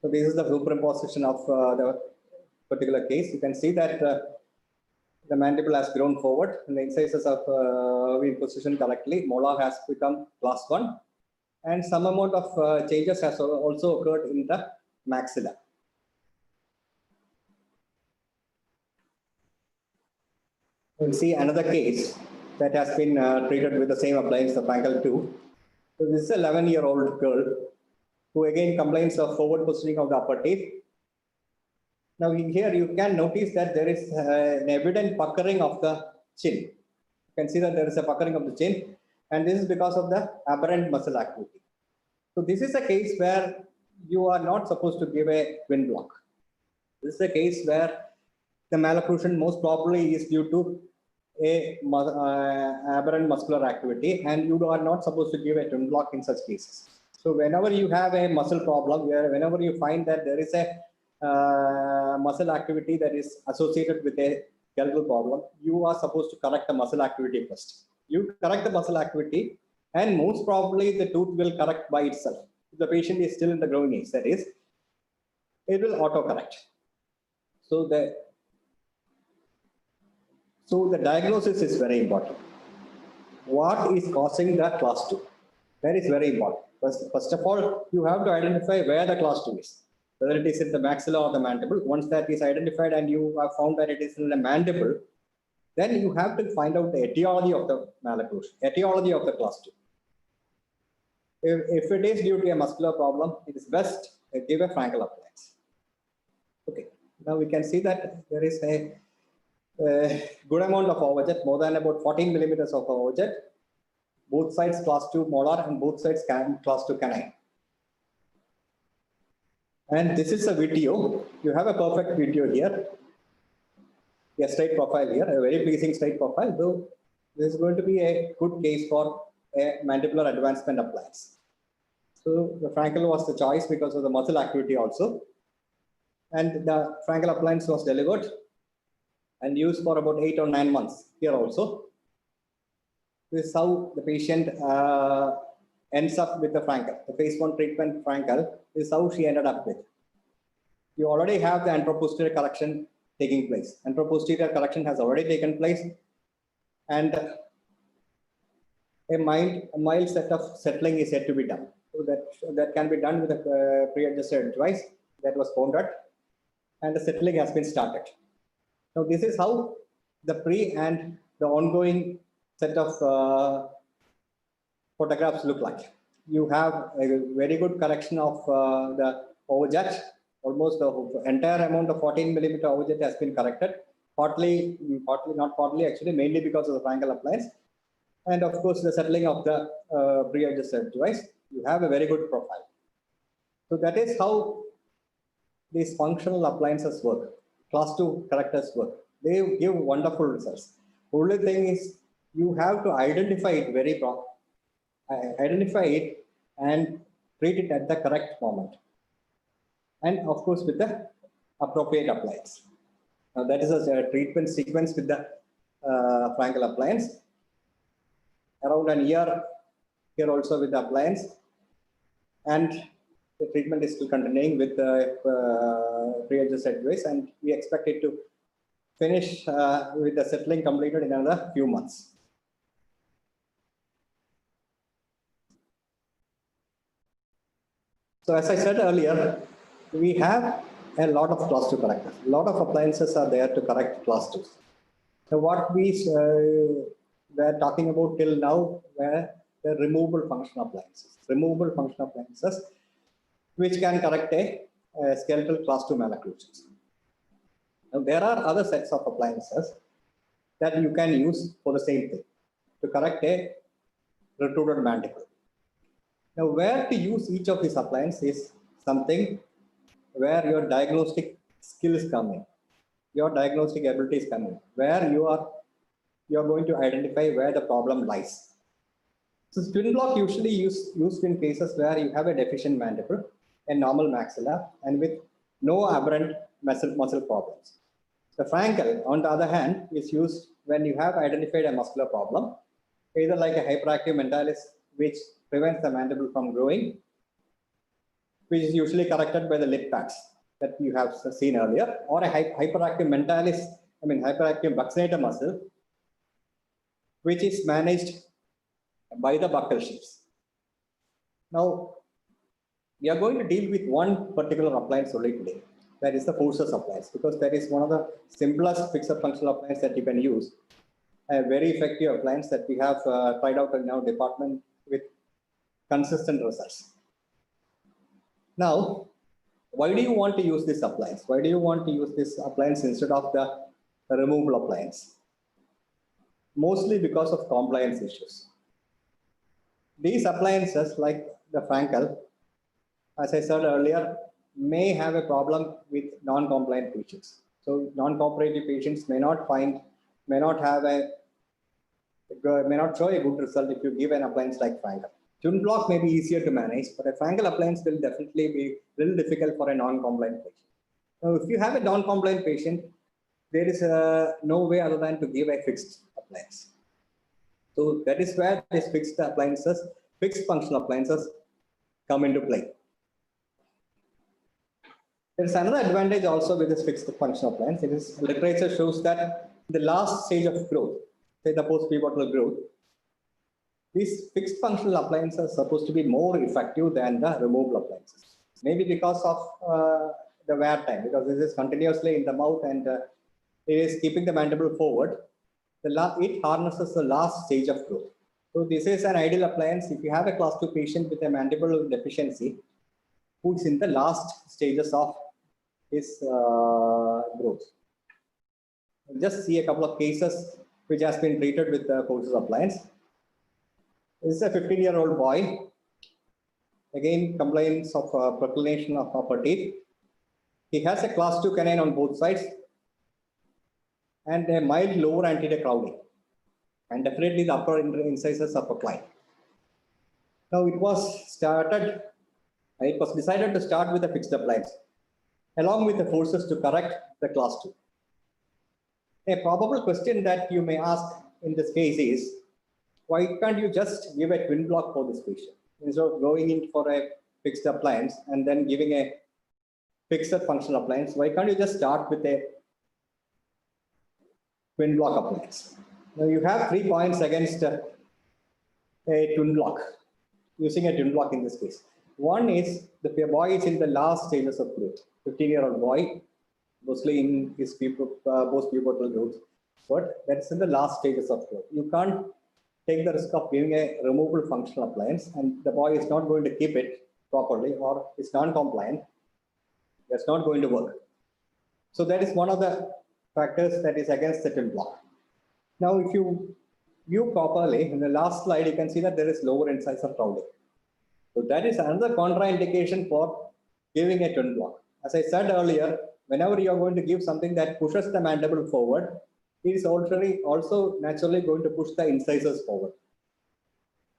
So this is the superimposition of the particular case. You can see that the mandible has grown forward, and the incisors have been positioned correctly. Molar has become class 1, and some amount of changes has also occurred in the maxilla. We'll see another case that has been treated with the same appliance, the Frankel 2. So this is a 11-year-old girl who again complains of forward positioning of the upper teeth. Now here you can notice that there is an evident puckering of the chin. You can see that there is a puckering of the chin, and this is because of the aberrant muscle activity. So this is a case where you are not supposed to give a twin block. This is a case where the malocclusion most probably is due to a aberrant muscular activity, and you are not supposed to give a twin block in such cases. So whenever you have a muscle problem, whenever you find that there is a muscle activity that is associated with a skeletal problem, you are supposed to correct the muscle activity first. You correct the muscle activity, and most probably the tooth will correct by itself. If the patient is still in the growing age, that is, it will auto-correct. So the diagnosis is very important. What is causing the class 2? That is very important. First of all, you have to identify where the class 2 is, whether it is in the maxilla or the mandible. Once that is identified and you have found that it is in the mandible, then you have to find out the etiology of the malocclusion, etiology of the class 2. If it is due to a muscular problem, it is best to give a Frankel appliance. Okay, now we can see that there is a good amount of overjet, more than about 14 millimeters of overjet, both sides class 2 molar and both sides class 2 canine. And this is a video. You have a perfect video here. A straight profile here, a very pleasing straight profile, though this is going to be a good case for a mandibular advancement appliance. So the Frankel was the choice because of the muscle activity also. And the Frankel appliance was delivered and used for about 8 or 9 months here also. This is how the patient ends up with the Frankel. The phase 1 treatment Frankel is how she ended up with. You already have the anteroposterior correction taking place. Anteroposterior correction has already taken place, and a mild set of settling is yet to be done. So that can be done with a pre-adjusted device that was pondered, and the settling has been started. Now this is how the pre and the ongoing set of photographs look like. You have a very good correction of the overjet. Almost the entire amount of 14 millimeter overjet has been corrected. Partly, not partly, actually, mainly because of the Frankel appliance. And of course, the settling of the pre-adjusted device. You have a very good profile. So that is how these functional appliances work. Class 2 correctors work. They give wonderful results. Only thing is you have to identify it identify it and treat it at the correct moment. And of course, with the appropriate appliance. Now that is a treatment sequence with the Frankel appliance. Around a year here also with the appliance. And the treatment is still continuing with the pre-adjusted device, and we expect it to finish with the settling completed in another few months. So as I said earlier, we have a lot of class 2 correctors. A lot of appliances are there to correct class 2s. So what we were talking about till now were the removable functional appliances. Removable functional appliances which can correct a skeletal class 2 malocclusions. Now there are other sets of appliances that you can use for the same thing, to correct a protruded mandible. Now where to use each of these appliances is something where your diagnostic skills come in, your diagnostic abilities come in, where you are going to identify where the problem lies. So twin block usually used in cases where you have a deficient mandible, a normal maxilla, and with no aberrant muscle problems. The Frankel, on the other hand, is used when you have identified a muscular problem, either like a hyperactive mentalis, which prevents the mandible from growing, which is usually corrected by the lip pads that you have seen earlier, or a hyperactive mentalis, hyperactive buccinator muscle, which is managed by the buccal sheaths. Now, we are going to deal with one particular appliance only today. That is the forceps appliance, because that is one of the simplest fixed functional appliance that you can use. A very effective appliance that we have tried out in our department with consistent results. Now, why do you want to use this appliance? Why do you want to use this appliance instead of the removable appliance? Mostly because of compliance issues. These appliances, like the Frankel, as I said earlier, may have a problem with non-compliant patients. So non-cooperative patients may not show a good result if you give an appliance like Frankel. Twin block may be easier to manage, but a Frankel appliance will definitely be a little difficult for a non-compliant patient. Now, if you have a non-compliant patient, there is no way other than to give a fixed appliance. So that is where these fixed functional appliances come into play. There is another advantage also with this fixed functional appliance. It is literature shows that the last stage of growth, say the post-pubertal growth, these fixed functional appliances are supposed to be more effective than the removable appliances. Maybe because of the wear time, because this is continuously in the mouth and it is keeping the mandible forward. It harnesses the last stage of growth. So this is an ideal appliance if you have a class 2 patient with a mandible deficiency who is in the last stages of his growth. Just see a couple of cases which has been treated with the forceps appliance. This is a 15-year-old boy Again, complaints of proclination of upper teeth. He has a class 2 canine on both sides and a mild lower anterior crowding. And definitely the upper incisors are proclined. Now it was decided to start with a fixed appliance, along with the forces to correct the class 2. A probable question that you may ask in this case is, why can't you just give a twin block for this patient? Instead of going in for a fixed appliance and then giving a fixed functional appliance, why can't you just start with a twin block appliance? Now you have 3 points against a twin block, using a twin block in this case. One is the boy is in the last stages of growth, 15-year-old boy, mostly in his post-pubertal growth, but that's in the last stages of growth. You can't take the risk of giving a removable functional appliance and the boy is not going to keep it properly or is non-compliant. That's not going to work. So that is one of the factors that is against the twin block. Now, if you view properly, in the last slide, you can see that there is lower incisor crowding. So that is another contraindication for giving a twin block. As I said earlier, whenever you are going to give something that pushes the mandible forward, it is also naturally going to push the incisors forward.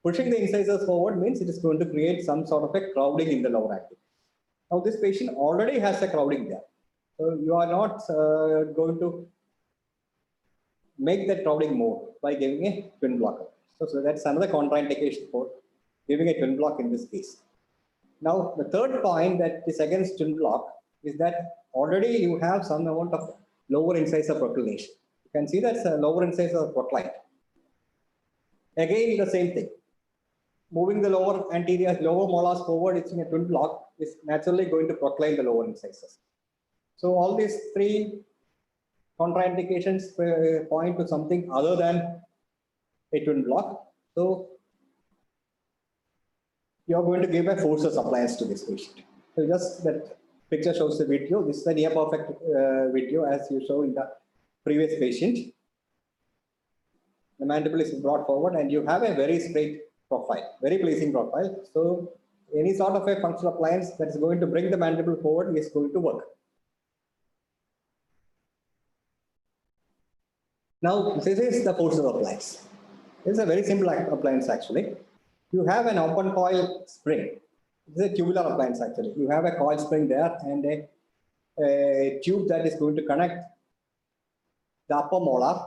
Pushing the incisors forward means it is going to create some sort of a crowding in the lower anterior. Now, this patient already has a crowding there. So you are not going to make that crowding more by giving a twin blocker. So that's another contraindication for giving a twin block in this case. Now, the third point that is against twin block is that already you have some amount of lower incisor proclination. You can see that lower incisor proclined. Again, the same thing. Moving the lower anterior, lower molars forward, it's in a twin block, is naturally going to procline the lower incisors. So all these 3 contraindications point to something other than a twin block. So you're going to give a forces appliance to this patient. So just that picture shows the video. This is a near perfect video as you show in the previous patient. The mandible is brought forward and you have a very straight profile, very pleasing profile. So any sort of a functional appliance that is going to bring the mandible forward is going to work. Now, this is the forces appliance. This is a very simple appliance actually. You have an open coil spring. This is a tubular appliance actually. You have a coil spring there and a tube that is going to connect the upper molar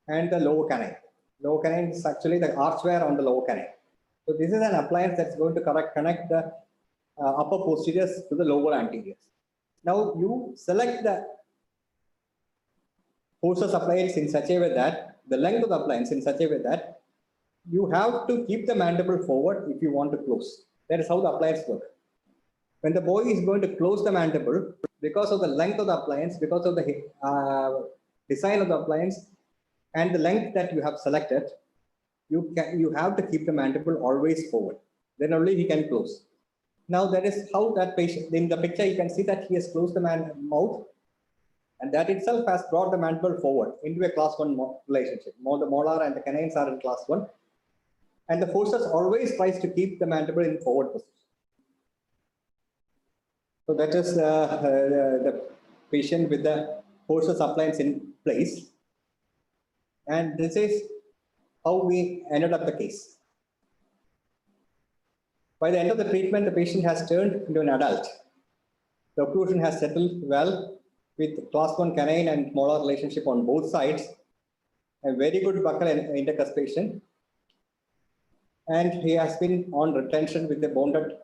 and the lower canine. Lower canine is actually the archware on the lower canine. So this is an appliance that's going to connect the upper posteriors to the lower anteriors. Now you select the forces appliance in such a way that the length of the appliance in such a way that you have to keep the mandible forward if you want to close. That is how the appliance works. When the boy is going to close the mandible, because of the length of the appliance, because of the design of the appliance and the length that you have selected, you have to keep the mandible always forward. Then only he can close. Now that is how that patient, in the picture you can see that he has closed the mouth, and that itself has brought the mandible forward into a class 1 relationship. The molar and the canines are in class 1. And the forces always tries to keep the mandible in forward position. So that is the patient with the forces appliance in place. And this is how we ended up the case. By the end of the treatment, the patient has turned into an adult. The occlusion has settled well with class 1 canine and molar relationship on both sides, a very good buccal intercuspation, and he has been on retention with the bonded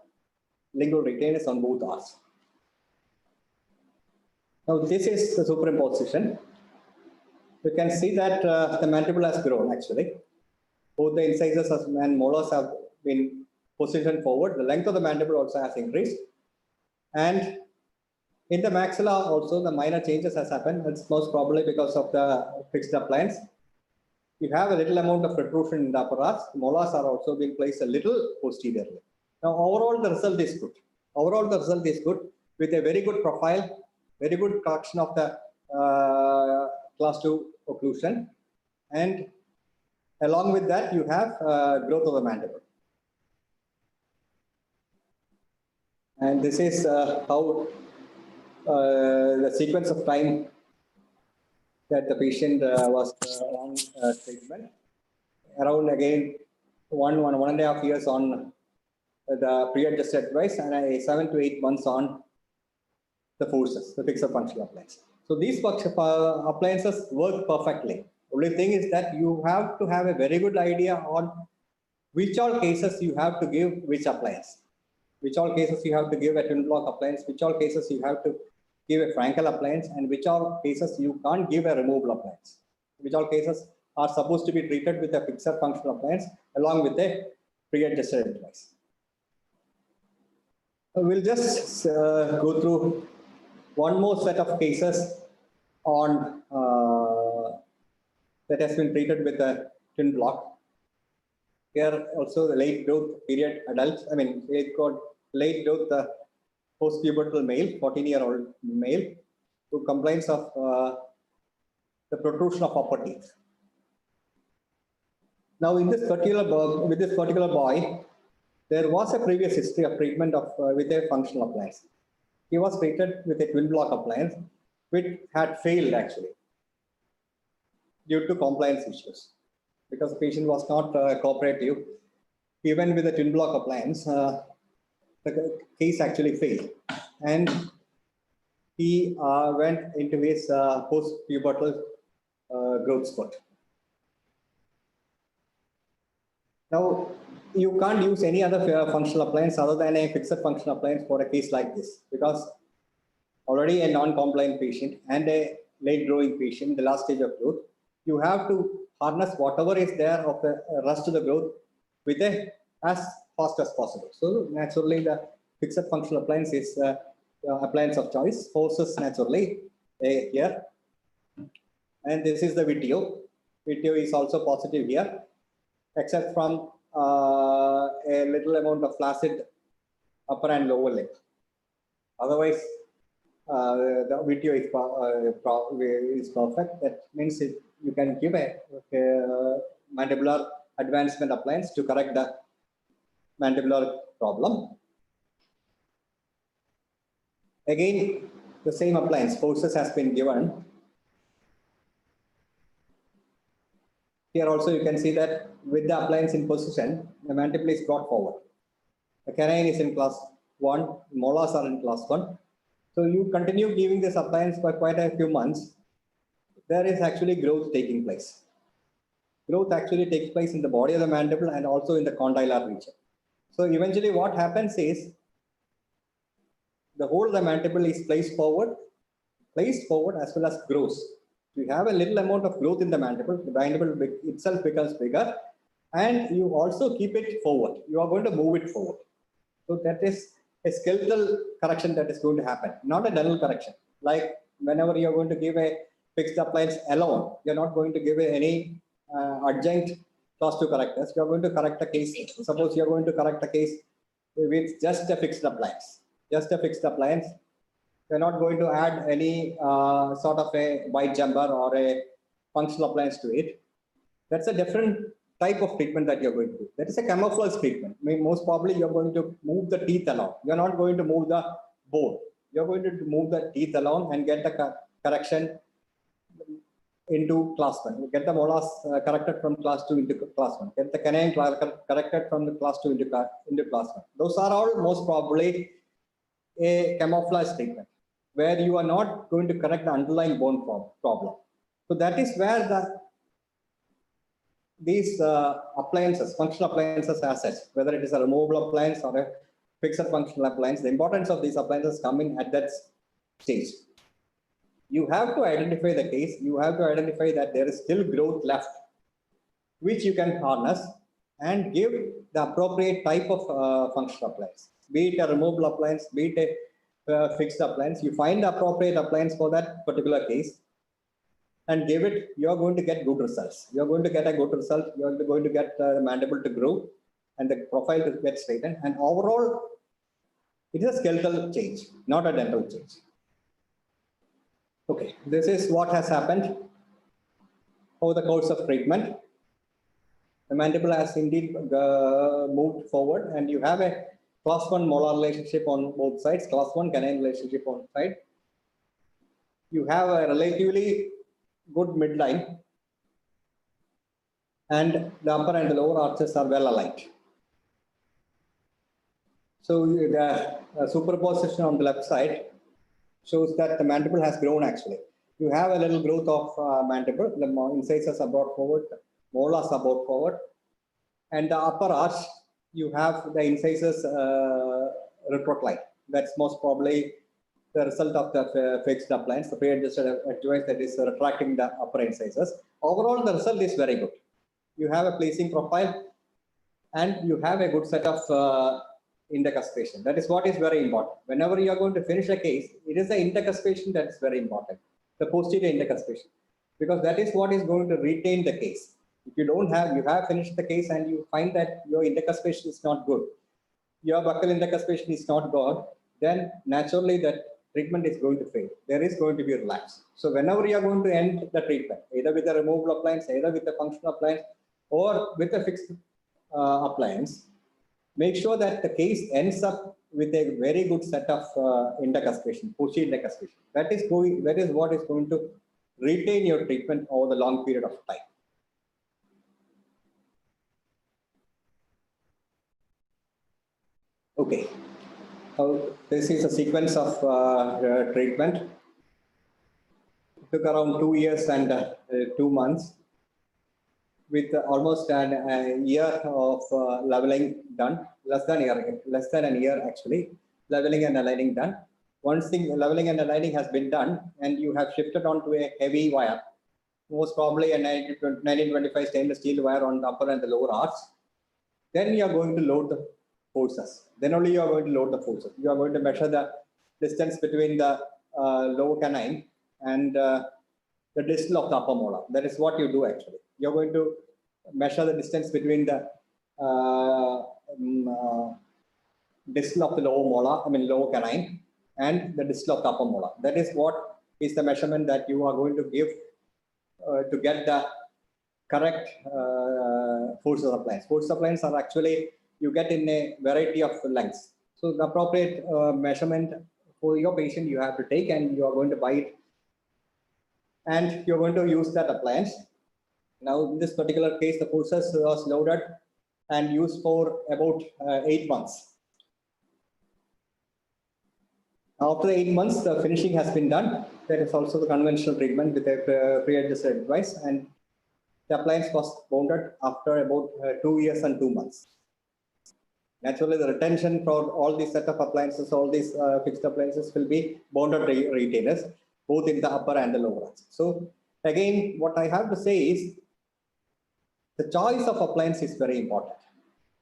lingual retainers on both arms. Now this is the superimposition. You can see that the mandible has grown actually. Both the incisors and molars have been positioned forward. The length of the mandible also has increased. And in the maxilla also the minor changes has happened. It's most probably because of the fixed appliance. You have a little amount of protrusion in the upper arch. The molars are also being placed a little posteriorly. Now overall the result is good. Overall the result is good with a very good profile, very good correction of the class 2 occlusion, and along with that you have growth of the mandible. And this is how the sequence of time that the patient was on treatment. Around again 1.5 years on the pre-adjusted device, and 7 to 8 months on the forces, the fixed functional appliance. So these appliances work perfectly. Only thing is that you have to have a very good idea on which all cases you have to give which appliance, which all cases you have to give a twin block appliance, which all cases you have to give a Frankel appliance, and which all cases you can't give a removable appliance, which all cases are supposed to be treated with a fixed functional appliance along with a pre-adjusted device. We'll just go through one more set of cases on that has been treated with a twin block. Here also the late growth period adults, late growth post-pubertal male, 14-year-old male, who complains of the protrusion of upper teeth. Now, in this particular with this particular boy, there was a previous history of treatment of with a functional appliance. He was treated with a twin block appliance, which had failed actually due to compliance issues, because the patient was not cooperative. Even with the twin block appliance, the case actually failed, and he went into his post-pubertal growth spurt. Now, you can't use any other functional appliance other than a fixed functional appliance for a case like this, because already a non-compliant patient and a late growing patient, the last stage of growth, you have to harness whatever is there of the rest of the growth with a as fast as possible. So naturally, the fixed functional appliance is appliance of choice. Forces naturally here, and this is the video. Video is also positive here, except from a little amount of flaccid upper and lower lip. Otherwise, the video is perfect. That means you can give a mandibular advancement appliance to correct the mandibular problem. Again, the same appliance, forces has been given. Here also you can see that with the appliance in position, the mandible is brought forward. The canine is in class 1, molars are in class 1. So you continue giving this appliance for quite a few months. There is actually growth taking place. Growth actually takes place in the body of the mandible and also in the condylar region. So eventually what happens is the whole of the mandible is placed forward as well as grows. You have a little amount of growth in the mandible itself becomes bigger, and you also keep it forward. You are going to move it forward. So that is a skeletal correction that is going to happen, not a dental correction. Like whenever you are going to give a fixed appliance alone, you are not going to give any adjunct class 2 correctors. You are going to correct a case. Suppose you are going to correct a case with just a fixed appliance. You're not going to add any sort of a white jumper or a functional appliance to it. That's a different type of treatment that you're going to do. That is a camouflage treatment. I mean, most probably you're going to move the teeth alone. You're not going to move the bone. You're going to move the teeth alone and get the correction into class 1. Get the molars corrected from class 2 into class 1. Get the canine corrected from the class 2 into class 1. Those are all most probably a camouflage treatment, where you are not going to correct the underlying bone problem. So that is where these appliances, functional appliances as such, whether it is a removable appliance or a fixed functional appliance, the importance of these appliances come in at that stage. You have to identify the case. You have to identify that there is still growth left, which you can harness and give the appropriate type of functional appliance. Be it a removable appliance, be it a fixed appliance. You find the appropriate appliance for that particular case and give it. You are going to get good results. You are going to get a good result. You are going to get the mandible to grow and the profile to get straightened. And overall, it is a skeletal change, not a dental change. Okay, this is what has happened over the course of treatment. The mandible has indeed moved forward, and you have a class 1 molar relationship on both sides, class 1 canine relationship on side. You have a relatively good midline, and the upper and the lower arches are well aligned. So the superposition on the left side shows that the mandible has grown actually. You have a little growth of mandible, the incisors are brought forward, molars are brought forward, and the upper arch, you have the incisors retrocline. That's most probably the result of the fixed appliance, the pre-adjusted advice that is retracting the upper incisors. Overall, the result is very good. You have a placing profile and you have a good set of intercuspation. That is what is very important. Whenever you are going to finish a case, it is the intercuspation that is very important, the posterior intercuspation, because that is what is going to retain the case. If you don't have, you have finished the case and you find that your intercuspation is not good, your buccal intercuspation is not good, then naturally that treatment is going to fail. There is going to be a relapse. So whenever you are going to end the treatment, either with a removable appliance, either with a functional appliance, or with a fixed appliance, make sure that the case ends up with a very good set of intercuspation, posterior intercuspation. That is what is going to retain your treatment over the long period of time. Okay, so this is a sequence of treatment. It took around 2 years and 2 months, with almost a year of leveling done, less than a year actually, leveling and aligning done. Once the leveling and aligning has been done, and you have shifted onto a heavy wire, most probably a 1925 stainless steel wire on the upper and the lower arch, then you are going to load the forces. Then only you are going to load the forces. You are going to measure the distance between the lower canine and the distal of the upper molar. That is what you do actually. You're going to measure the distance between the distal of the lower canine and the distal of the upper molar. That is what is the measurement that you are going to give to get the correct forces appliance. Forces appliance are actually, you get in a variety of lengths. So the appropriate measurement for your patient you have to take, and you are going to buy it, and you're going to use that appliance. Now, in this particular case, the forces was loaded and used for about 8 months. After 8 months, the finishing has been done. There is also the conventional treatment with a pre-adjusted device, and the appliance was mounted after about 2 years and 2 months. Naturally, the retention for all these set of appliances, all these fixed appliances will be bonded retainers, both in the upper and the lower arch. So again, what I have to say is the choice of appliance is very important.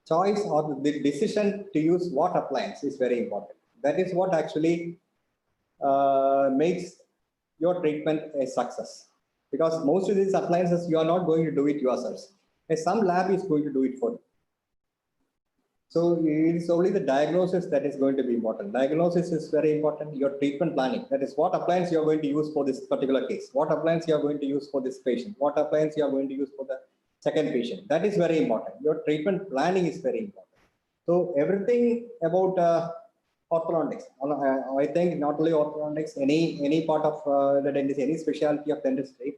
Choice or the decision to use what appliance is very important. That is what actually makes your treatment a success. Because most of these appliances, you are not going to do it yourselves. Some lab is going to do it for you. So it is only the diagnosis that is going to be important. Diagnosis is very important. Your treatment planning, that is what appliance you are going to use for this particular case, what appliance you are going to use for this patient, what appliance you are going to use for the second patient. That is very important. Your treatment planning is very important. So everything about orthodontics, I think not only orthodontics, any part of the dentistry, any specialty of dentistry,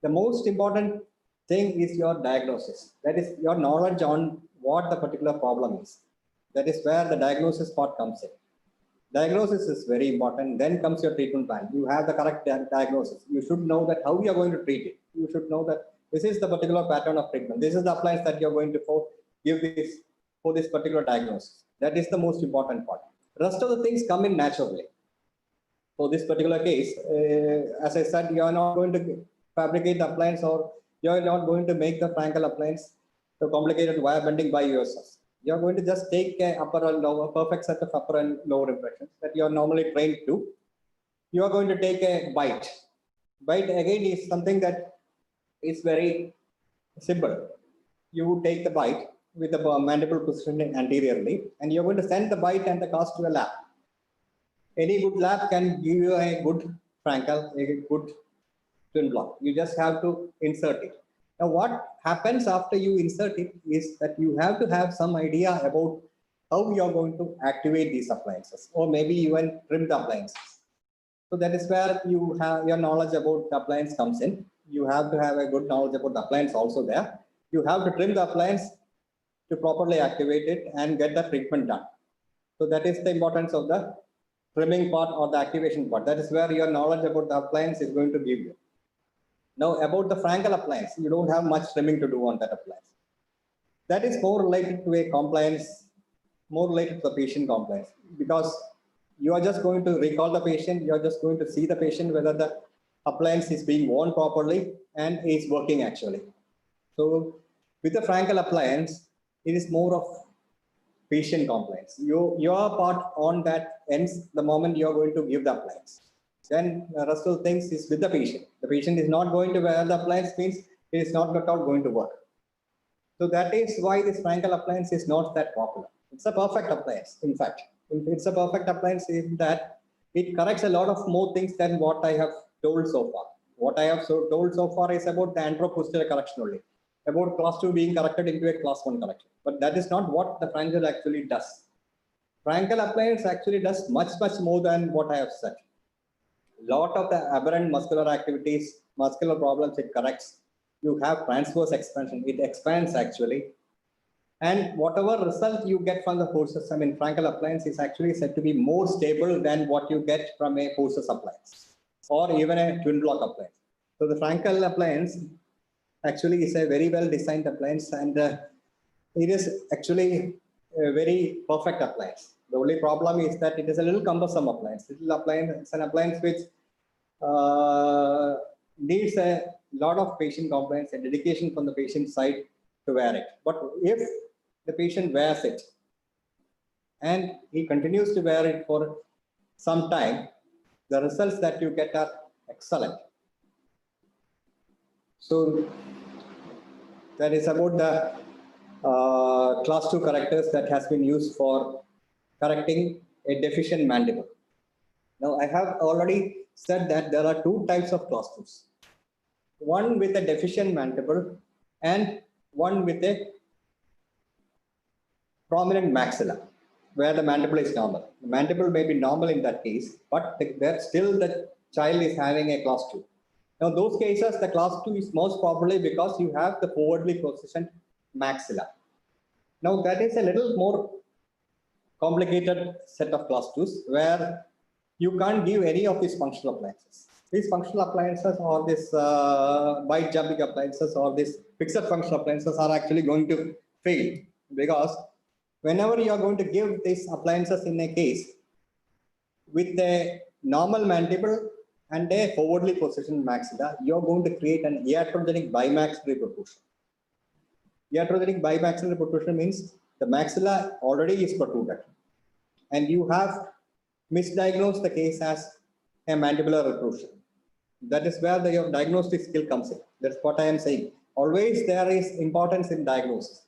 the most important thing is your diagnosis. That is your knowledge on what the particular problem is. That is where the diagnosis part comes in. Diagnosis is very important. Then comes your treatment plan. You have the correct diagnosis. You should know that how you are going to treat it. You should know that this is the particular pattern of treatment. This is the appliance that you are going to give this for this particular diagnosis. That is the most important part. Rest of the things come in naturally. For this particular case, as I said, you are not going to fabricate the appliance, or you are not going to make the Frankel appliance, the complicated wire bending by yourself. You are going to just take a upper and lower, perfect set of upper and lower impressions that you are normally trained to. You are going to take a bite. Bite again is something that is very simple. You take the bite with the mandible positioned anteriorly, and you're going to send the bite and the cast to a lab. Any good lab can give you a good Frankel, a good twin block. You just have to insert it. Now, what happens after you insert it is that you have to have some idea about how you are going to activate these appliances, or maybe even trim the appliances. So that is where you have your knowledge about the appliance comes in. You have to have a good knowledge about the appliance also there. You have to trim the appliance to properly activate it and get the treatment done. So that is the importance of the trimming part or the activation part. That is where your knowledge about the appliance is going to give you. Now about the Frankel appliance, you don't have much trimming to do on that appliance. That is more related to a compliance, more related to the patient compliance, because you are just going to recall the patient, you are just going to see the patient whether the appliance is being worn properly and is working actually. So with the Frankel appliance, it is more of patient compliance. Your part on that ends the moment you are going to give the appliance. Then the rest of the things is with the patient. The patient is not going to wear the appliance, means it is not at all going to work. So that is why this Frankel appliance is not that popular. It's a perfect appliance. In fact, it's a perfect appliance in that it corrects a lot of more things than what I have told so far. What I have told so far is about the anteroposterior correction only, about class 2 being corrected into a class 1 correction. But that is not what the Frankel actually does. Frankel appliance actually does much more than what I have said. Lot of the aberrant muscular activities, muscular problems it corrects. You have transverse expansion, it expands actually. And whatever result you get from the forces, I mean, Frankel appliance is actually said to be more stable than what you get from a forces appliance or even a twin block appliance. So the Frankel appliance actually is a very well designed appliance, and it is actually a very perfect appliance. The only problem is that it is a little cumbersome appliance. It's an appliance which needs a lot of patient compliance and dedication from the patient side to wear it. But if the patient wears it and he continues to wear it for some time, the results that you get are excellent. So that is about the class 2 correctors that has been used for correcting a deficient mandible. Now I have already said that there are two types of class 2s. One with a deficient mandible and one with a prominent maxilla, where the mandible is normal. The mandible may be normal in that case, but still the child is having a class 2. Now those cases, the class 2 is most probably because you have the forwardly positioned maxilla. Now that is a little more complicated set of class 2s where you can't give any of these functional appliances. These functional appliances or this bite jumping appliances or these fixed functional appliances are actually going to fail, because whenever you are going to give these appliances in a case with a normal mandible and a forwardly positioned maxilla, you are going to create an iatrogenic bimaxillary protrusion. Iatrogenic bimaxillary protrusion means the maxilla already is protruded, and you have misdiagnosed the case as a mandibular protrusion. That is where your diagnostic skill comes in. That's what I am saying. Always there is importance in diagnosis.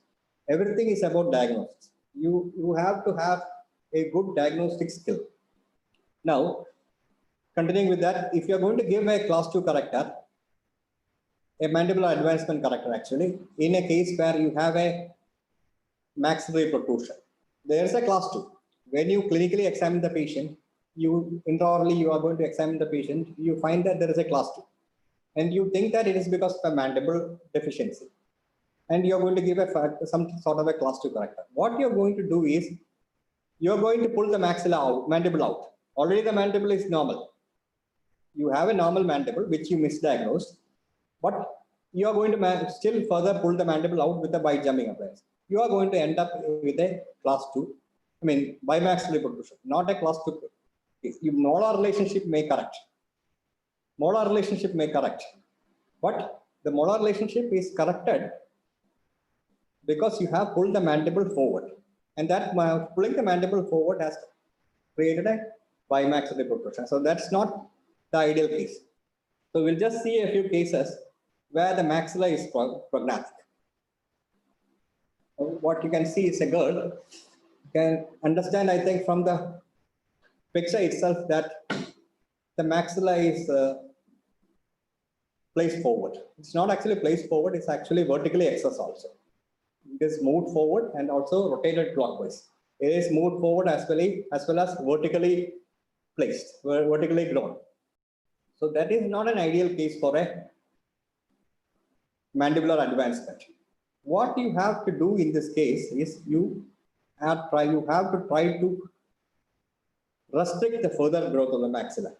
Everything is about diagnosis. You have to have a good diagnostic skill. Now, continuing with that, if you are going to give a class 2 corrector, a mandibular advancement corrector actually, in a case where you have a maxillary protrusion, there is a class 2. When you clinically examine the patient, intraorally you are going to examine the patient, you find that there is a class 2. And you think that it is because of a mandible deficiency. And you're going to give some sort of a class 2 corrector. What you're going to do is, you're going to pull the maxilla out, mandible out. Already the mandible is normal. You have a normal mandible, which you misdiagnosed, but you are going to still further pull the mandible out with a bite jumping appliance. You are going to end up with a class 2, bimaxillary protrusion, not a class 2. Molar relationship may correct. Molar relationship may correct. But the molar relationship is corrected because you have pulled the mandible forward. And that pulling the mandible forward has created a bimaxillary protrusion. So that's not the ideal case. So we'll just see a few cases where the maxilla is prognathic. What you can see is a girl. You can understand, I think, from the picture itself that the maxilla is placed forward. It's not actually placed forward, it's actually vertically exercised also. It is moved forward and also rotated clockwise. It is moved forward as well as vertically placed, vertically grown. So that is not an ideal case for a mandibular advancement. What you have to do in this case is you have to try to restrict the further growth of the maxilla.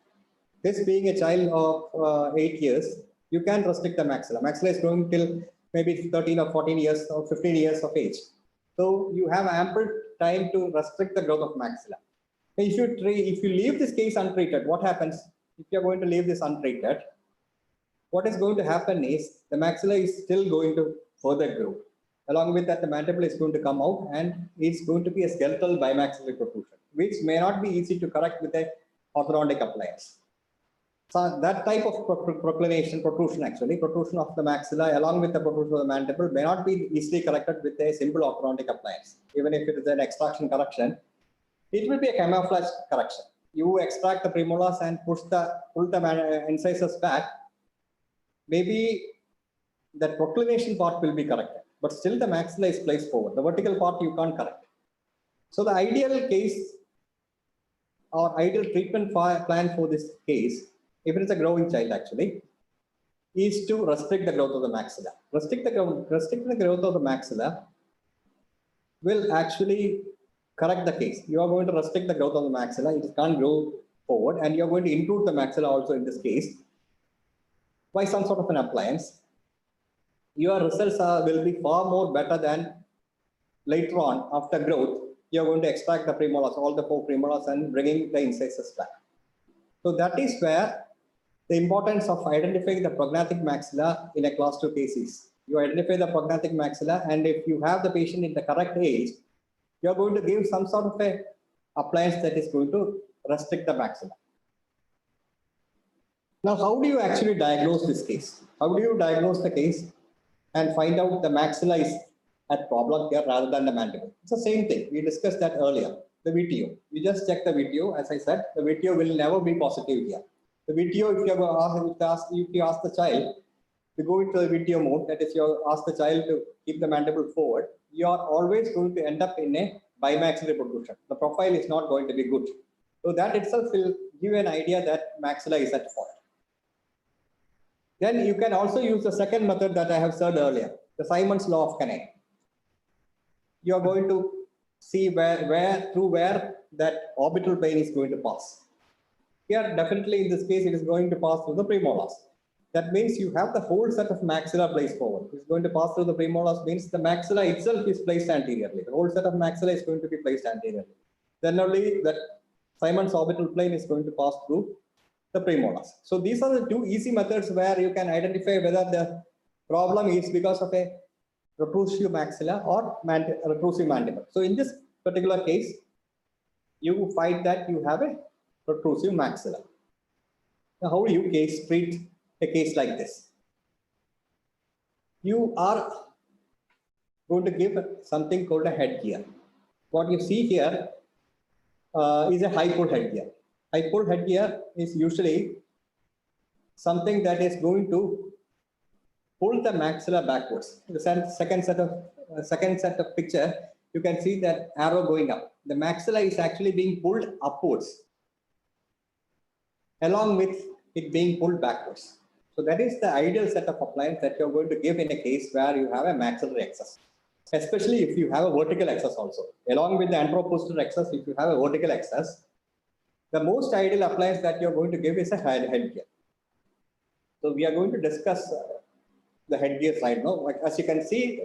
This being a child of 8 years, you can restrict the maxilla. Maxilla is growing till maybe 13 or 14 years or 15 years of age. So you have ample time to restrict the growth of maxilla. If you leave this case untreated, what happens? If you are going to leave this untreated, what is going to happen is the maxilla is still going to further grow. Along with that, the mandible is going to come out and it's going to be a skeletal bimaxillary protrusion, which may not be easy to correct with a orthodontic appliance. So that type of protrusion of the maxilla along with the protrusion of the mandible may not be easily corrected with a simple orthodontic appliance. Even if it is an extraction correction, it will be a camouflage correction. You extract the premolars and pull the incisors back. Maybe that proclination part will be corrected, but still the maxilla is placed forward. The vertical part you can't correct. So the ideal case or ideal treatment plan for this case, if it is a growing child actually, is to restrict the growth of the maxilla. Restricting the growth of the maxilla will actually correct the case. You are going to restrict the growth of the maxilla. It can't grow forward, and you are going to intrude the maxilla also in this case by some sort of an appliance. Your results will be far more better than later on after growth. You are going to extract the premolars, all the 4 premolars, and bringing the incisors back. So that is where the importance of identifying the prognathic maxilla in a class 2 case is. You identify the prognathic maxilla, and if you have the patient in the correct age, you are going to give some sort of a appliance that is going to restrict the maxilla. Now, how do you actually diagnose this case? How do you diagnose the case and find out the maxilla is at problem here rather than the mandible? It's the same thing. We discussed that earlier. The VTO. You just check the VTO. As I said, the VTO will never be positive here. The VTO, if you ask the child to go into the VTO mode, that is, you ask the child to keep the mandible forward, you are always going to end up in a bimaxillary protrusion. The profile is not going to be good. So that itself will give you an idea that maxilla is at fault. Then you can also use the second method that I have said earlier, the Simon's law of canine. You are going to see where that orbital plane is going to pass. Here, definitely in this case, it is going to pass through the premolars. That means you have the whole set of maxilla placed forward. It's going to pass through the premolars, means the maxilla itself is placed anteriorly. The whole set of maxilla is going to be placed anteriorly. Then only that Simon's orbital plane is going to pass through the premolars. So these are the 2 easy methods where you can identify whether the problem is because of a protrusive maxilla or protrusive mandible. So in this particular case, you find that you have a protrusive maxilla. Now, how do you treat a case like this? You are going to give something called a headgear. What you see here is a high pull headgear. High pull headgear is usually something that is going to pull the maxilla backwards. The second set of picture, you can see that arrow going up. The maxilla is actually being pulled upwards, along with it being pulled backwards. So that is the ideal set of appliance that you're going to give in a case where you have a maxillary excess, especially if you have a vertical excess also. Along with the anteroposterior excess, if you have a vertical excess, the most ideal appliance that you're going to give is a headgear. So we are going to discuss the headgear side now. Like, as you can see,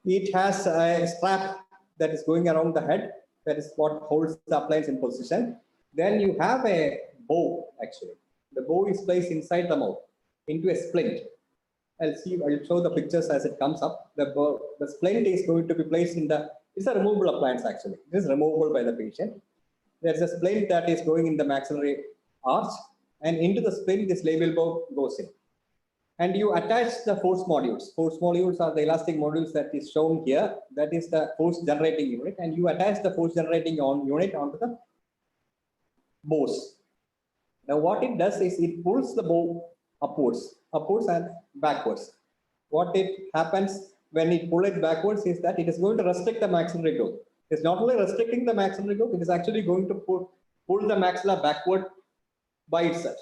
it has a strap that is going around the head. That is what holds the appliance in position. Then you have a bow, actually. The bow is placed inside the mouth into a splint. I'll show the pictures as it comes up. The splint is going to be placed in it's a removable appliance actually. It is removable by the patient. There's a splint that is going in the maxillary arch, and into the splint this label bow goes in. And you attach the force modules. Force modules are the elastic modules that is shown here. That is the force generating unit, and you attach the force generating unit onto the bows. Now what it does is it pulls the bow upwards and backwards. What it happens when it pulls it backwards is that it is going to restrict the maxillary growth. It's not only restricting the maxillary growth, it is actually going to pull the maxilla backward by itself.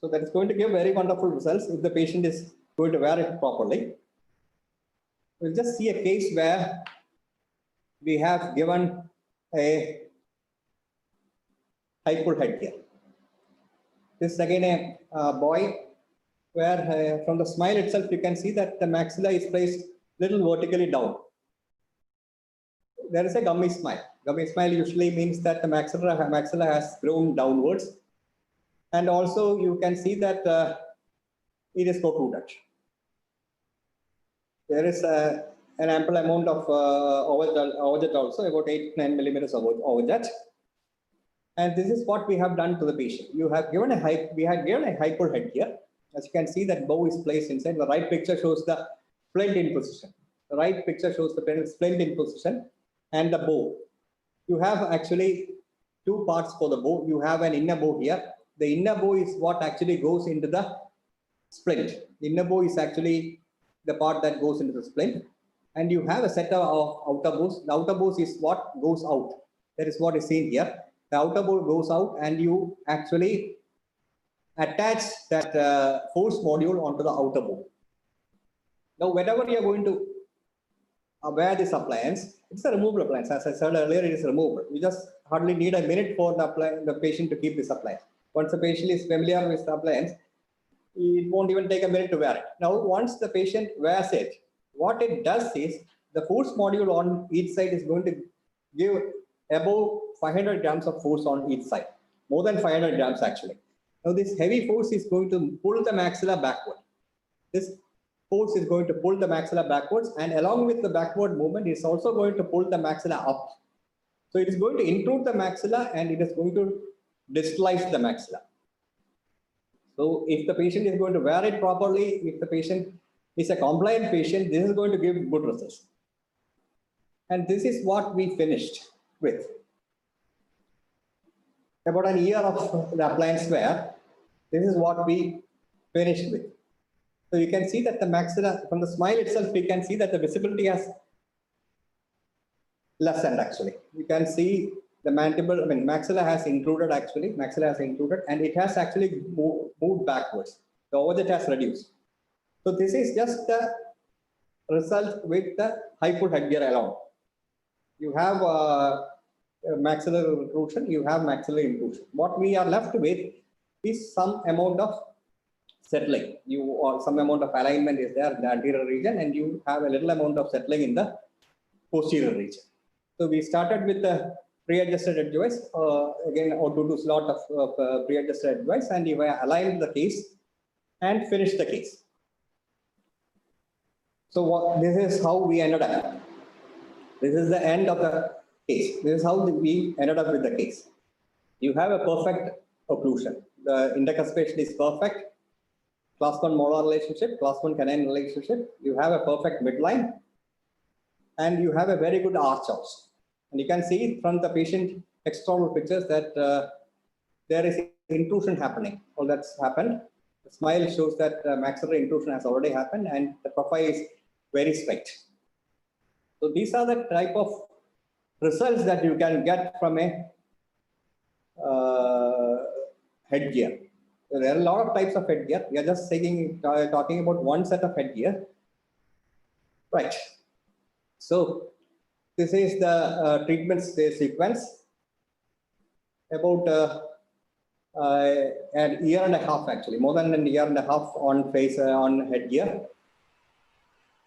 So that is going to give very wonderful results if the patient is going to wear it properly. We'll just see a case where we have given a hyper headgear. This is again a boy where from the smile itself you can see that the maxilla is placed little vertically down. There is a gummy smile. Gummy smile usually means that the maxilla has grown downwards, and also you can see that it is protruded. There is an ample amount of overjet also, about 8 to 9 millimeters of overjet. And this is what we have done to the patient. We have given a hyper headgear. As you can see, that bow is placed inside. The right picture shows the splint in position. The right picture shows the splint in position and the bow. You have actually two parts for the bow. You have an inner bow here. The inner bow is what actually goes into the splint. The inner bow is actually the part that goes into the splint. And you have a set of outer bows. The outer bows is what goes out. That is what is seen here. The outer bow goes out and you actually attach that force module onto the outer bow. Now, whenever you are going to wear this appliance, it's a removable appliance. As I said earlier, it is removable. You just hardly need a minute for the patient to keep this appliance. Once the patient is familiar with the appliance, it won't even take a minute to wear it. Now, once the patient wears it, what it does is the force module on each side is going to give above 500 grams of force on each side, more than 500 grams actually. Now, this heavy force is going to pull the maxilla backward. This force is going to pull the maxilla backwards, and along with the backward movement, it's also going to pull the maxilla up. So it is going to intrude the maxilla and it is going to distalize the maxilla. So if the patient is going to wear it properly, if the patient is a compliant patient, this is going to give good results. And this is what we finished with. About a year of the appliance wear, this is what we finished with. So you can see that the maxilla, from the smile itself, we can see that the visibility has lessened actually. You can see the mandible, maxilla has intruded actually, and it has actually moved backwards. The overjet has reduced. So this is just the result with the hyper headgear alone. You have maxillary protrusion, you have maxillary intrusion. What we are left with is some amount of settling. Some amount of alignment is there in the anterior region, and you have a little amount of settling in the posterior region. So we started with the pre-adjusted edgewise, again due to slot of pre-adjusted edgewise, and we aligned the case and finished the case. So this is how we ended up. This is the end of the case. This is how we ended up with the case. You have a perfect occlusion. The intercuspation is perfect. Class 1 molar relationship, class 1 canine relationship. You have a perfect midline, and you have a very good arch also. And you can see from the patient external pictures that there is intrusion happening. All that's happened. The smile shows that maxillary intrusion has already happened, and the profile is very straight. So these are the type of results that you can get from a headgear. There are a lot of types of headgear. We are just talking about one set of headgear. Right. So this is the treatment sequence. About a year and a half, actually, more than a year and a half on headgear.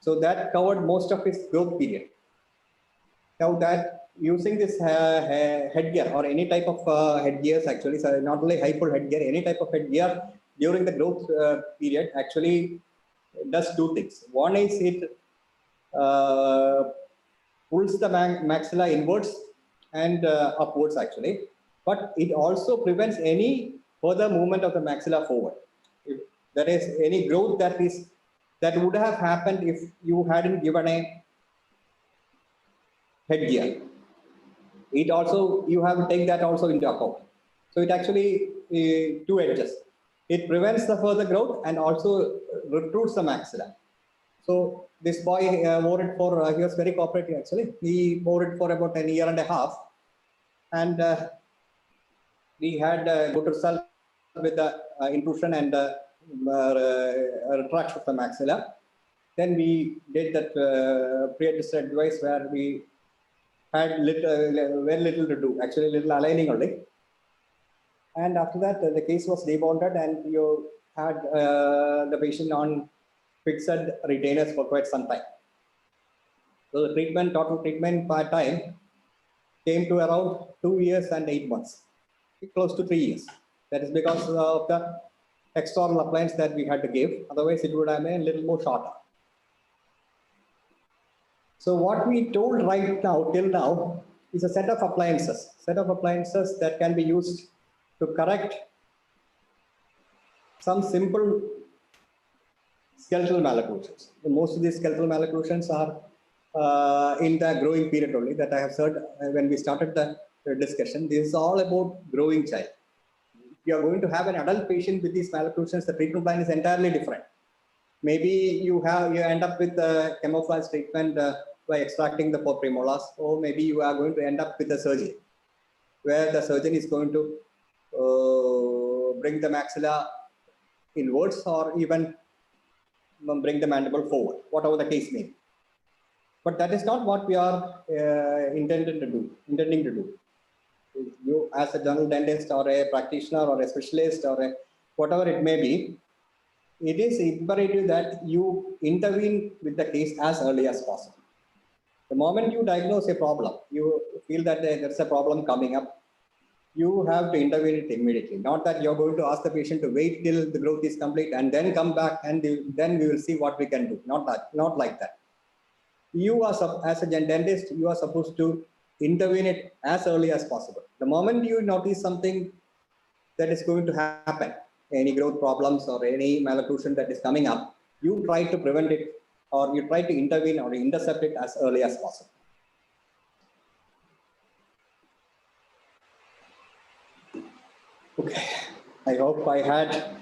So that covered most of its growth period. Now that using this headgear or any type of headgears, actually, so not only hyper headgear, any type of headgear during the growth period actually does two things. One is it pulls the maxilla inwards and upwards actually, but it also prevents any further movement of the maxilla forward. If there is any growth that would have happened if you hadn't given a headgear, it also, you have to take that also into account. So it actually two edges. It prevents the further growth and also recruits the maxilla. So this boy wore it for, he was very cooperative actually. He wore it for about a year and a half. And we had good result with the intrusion and retraction of the maxilla. Then we did that pre-adjusted device where we had very little to do, actually little aligning only. And after that, the case was debonded and you had the patient on fixed retainers for quite some time. So the treatment, total treatment by time came to around 2 years and 8 months, close to 3 years. That is because of the external appliance that we had to give. Otherwise, it would have been a little more shorter. So what we told right now, till now, is a set of appliances that can be used to correct some simple skeletal malocclusions. Most of these skeletal malocclusions are in the growing period only, that I have said when we started the discussion. This is all about growing child. If you are going to have an adult patient with these malocclusions, the treatment plan is entirely different. Maybe you end up with a camouflage treatment by extracting the 4 premolars, or maybe you are going to end up with a surgery where the surgeon is going to bring the maxilla inwards or even bring the mandible forward, whatever the case may be. But that is not what we are intending to do. You, as a general dentist or a practitioner or a specialist or whatever it may be, it is imperative that you intervene with the case as early as possible. The moment you diagnose a problem, you feel that there's a problem coming up, you have to intervene it immediately. Not that you're going to ask the patient to wait till the growth is complete and then come back and then we will see what we can do. Not like that. You are, as a dentist, you are supposed to intervene it as early as possible. The moment you notice something that is going to happen, any growth problems or any malocclusion that is coming up, you try to prevent it, or you try to intervene or intercept it as early as possible. Okay, I hope I had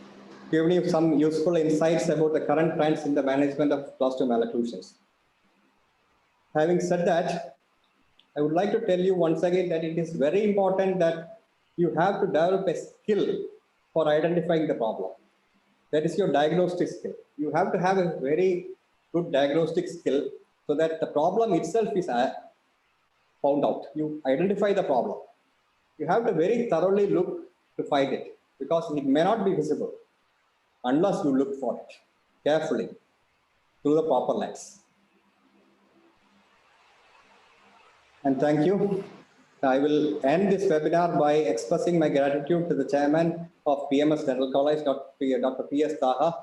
given you some useful insights about the current trends in the management of class 2 malocclusions. Having said that, I would like to tell you once again that it is very important that you have to develop a skill for identifying the problem. That is your diagnostic skill. You have to have a very good diagnostic skill so that the problem itself is found out. You identify the problem. You have to very thoroughly look to find it, because it may not be visible unless you look for it carefully through the proper lens. And thank you. I will end this webinar by expressing my gratitude to the chairman of PMS Dental College, Dr. P.S. Taha,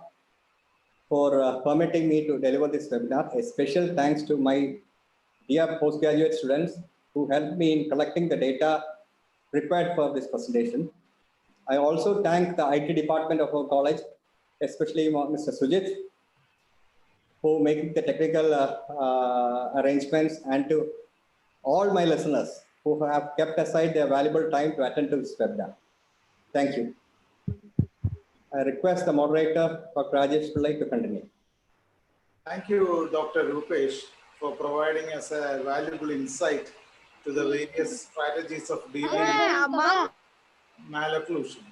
for permitting me to deliver this webinar. A special thanks to my dear postgraduate students who helped me in collecting the data required for this presentation. I also thank the IT department of our college, especially Mr. Sujit, for making the technical arrangements, and to all my listeners who have kept aside their valuable time to attend to this webinar. Thank you. I request the moderator, Dr. Rajesh Pillai, to continue. Thank you, Dr. Rupesh, for providing us a valuable insight to the various strategies of dealing with malocclusion.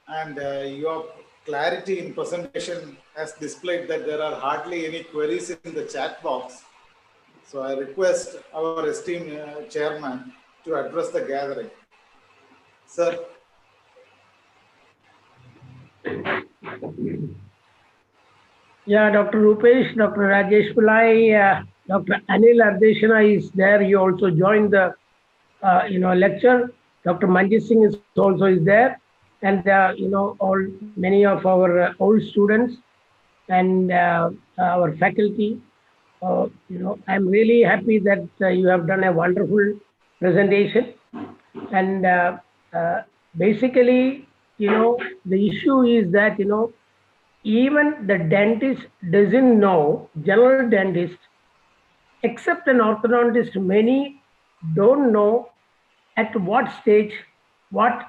And your clarity in presentation has displayed that there are hardly any queries in the chat box. So I request our esteemed chairman to address the gathering. Sir. Yeah, Dr. Rupesh, Dr. Rajesh Pillai, Dr. Anil Ardeshana is there. He also joined the lecture. Dr. Manjit Singh is also there, and many of our old students and our faculty. I'm really happy that you have done a wonderful presentation. And basically, the issue is that, even the dentist doesn't know, general dentist, except an orthodontist, many don't know at what stage, what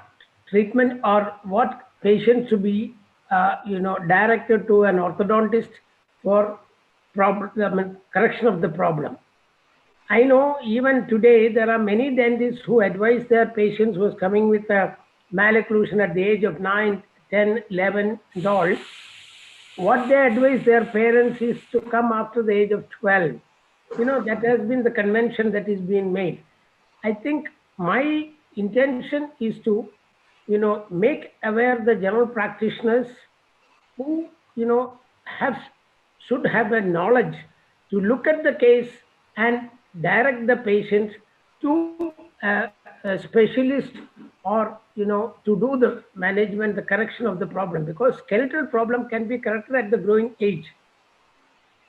treatment or what patient should be, directed to an orthodontist for problem, correction of the problem. I know even today there are many dentists who advise their patients who is coming with a malocclusion at the age of 9, 10, 11 and all. What they advise their parents is to come after the age of 12. That has been the convention that is being made. I think my intention is to, make aware the general practitioners who, should have a knowledge to look at the case and direct the patient to a specialist, or, to do the management, the correction of the problem, because skeletal problem can be corrected at the growing age.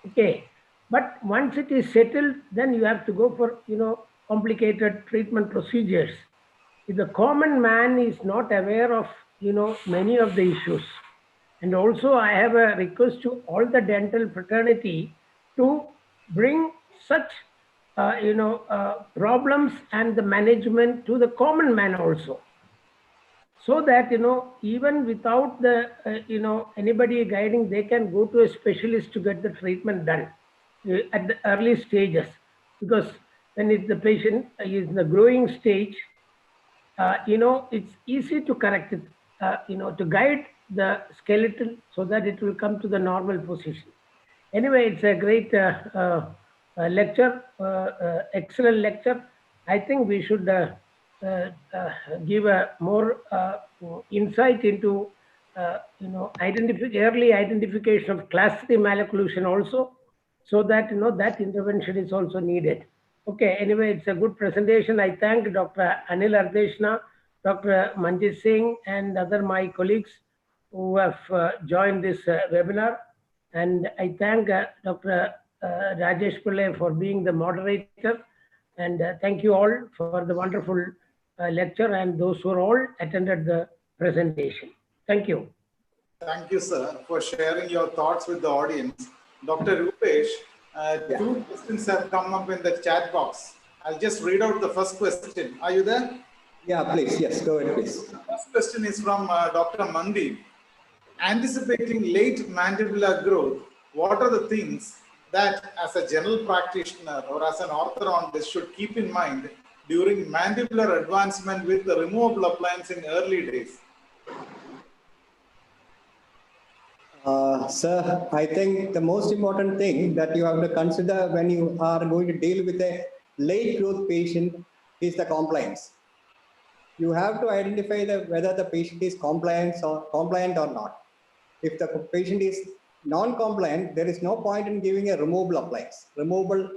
Okay. But once it is settled, then you have to go for, complicated treatment procedures. If the common man is not aware of, many of the issues. And also I have a request to all the dental fraternity to bring such, problems and the management to the common man also. So that, even without the, anybody guiding, they can go to a specialist to get the treatment done at the early stages. Because when the patient is in the growing stage, it's easy to correct it, to guide the skeletal so that it will come to the normal position. Anyway, it's a great lecture, excellent lecture. I think we should give a more insight into, early identification of class 3 malocclusion also, so that, that intervention is also needed. Okay, anyway, it's a good presentation. I thank Dr. Anil Ardeshna, Dr. Manjit Singh, and other my colleagues who have joined this webinar. And I thank Dr. Rajesh Pillai for being the moderator. And thank you all for the wonderful lecture, and those who all attended the presentation. Thank you. Thank you, sir, for sharing your thoughts with the audience. Dr. Rupesh, two questions have come up in the chat box. I'll just read out the first question. Are you there? Yeah, please. Yes, go ahead, please. The first question is from Dr. Mandi. Anticipating late mandibular growth, what are the things that as a general practitioner or as an orthodontist should keep in mind during mandibular advancement with the removable appliance in early days? Sir, I think the most important thing that you have to consider when you are going to deal with a late growth patient is the compliance. You have to identify whether the patient is compliant or not. If the patient is non-compliant, there is no point in giving a removable appliance. Removable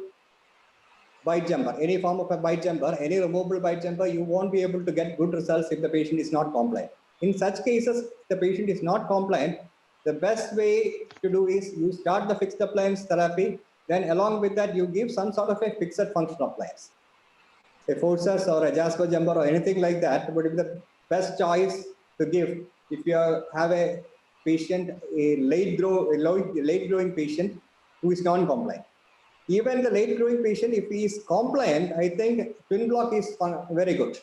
bite jumper, any form of a bite jumper, any removable bite jumper, you won't be able to get good results if the patient is not compliant. In such cases, the patient is not compliant, the best way to do is you start the fixed appliance therapy, then along with that, you give some sort of a fixed functional appliance. A forceps or a Jasper jumper or anything like that would be the best choice to give if you have a patient, a late growing patient who is non-compliant. Even the late growing patient, if he is compliant, I think twin block is very good.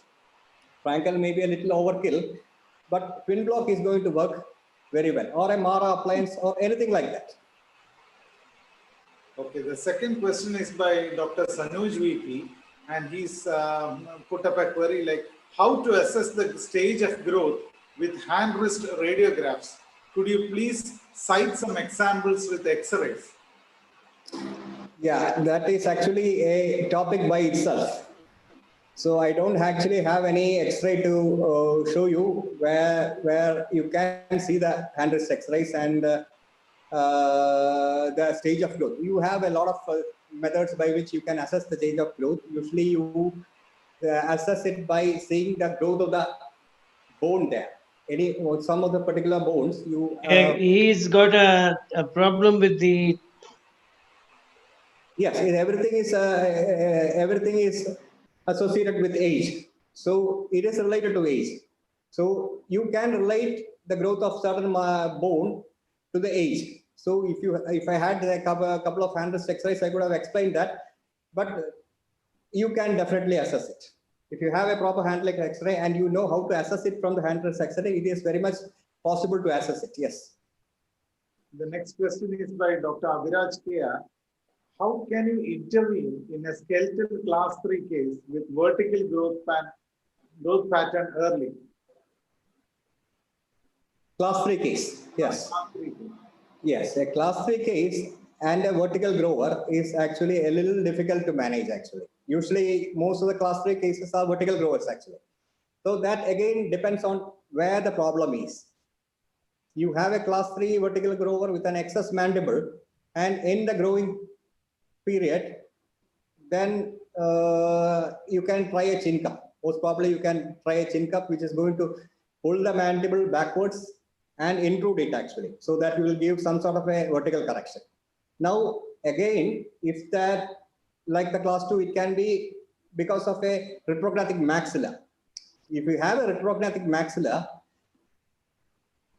Frankel may be a little overkill, but twin block is going to work very well, or a Mara appliance or anything like that. Okay, the second question is by Dr. Sanuj VP, and he's put up a query like how to assess the stage of growth with hand wrist radiographs. Could you please cite some examples with X-rays? Yeah, that is actually a topic by itself. So I don't actually have any X-ray to show you where you can see the hand wrist X-rays and the stage of growth. You have a lot of methods by which you can assess the stage of growth. Usually you assess it by seeing the growth of the bone there. Some of the particular bones you he's got a problem with the yes, everything is associated with age, so it is related to age. So you can relate the growth of certain bone to the age. So if I had a couple of hand wrist X-rays, I could have explained that, but you can definitely assess it. If you have a proper hand wrist X-ray and you know how to assess it from the hand wrist X-ray, it is very much possible to assess it. Yes. The next question is by Dr. Abhiraj Kia. How can you intervene in a skeletal class 3 case with vertical growth pattern early? Class 3 case, yes. Class 3 case. Yes, a class 3 case and a vertical grower is actually a little difficult to manage actually. Usually most of the class 3 cases are vertical growers actually. So that again depends on where the problem is. You have a class 3 vertical grower with an excess mandible and in the growing period, then you can try a chin cup. Most probably you can try a chin cup which is going to pull the mandible backwards and intrude it actually. So that you will give some sort of a vertical correction. Now, again, if that, like the class 2, it can be because of a retrographic maxilla. If you have a retrographic maxilla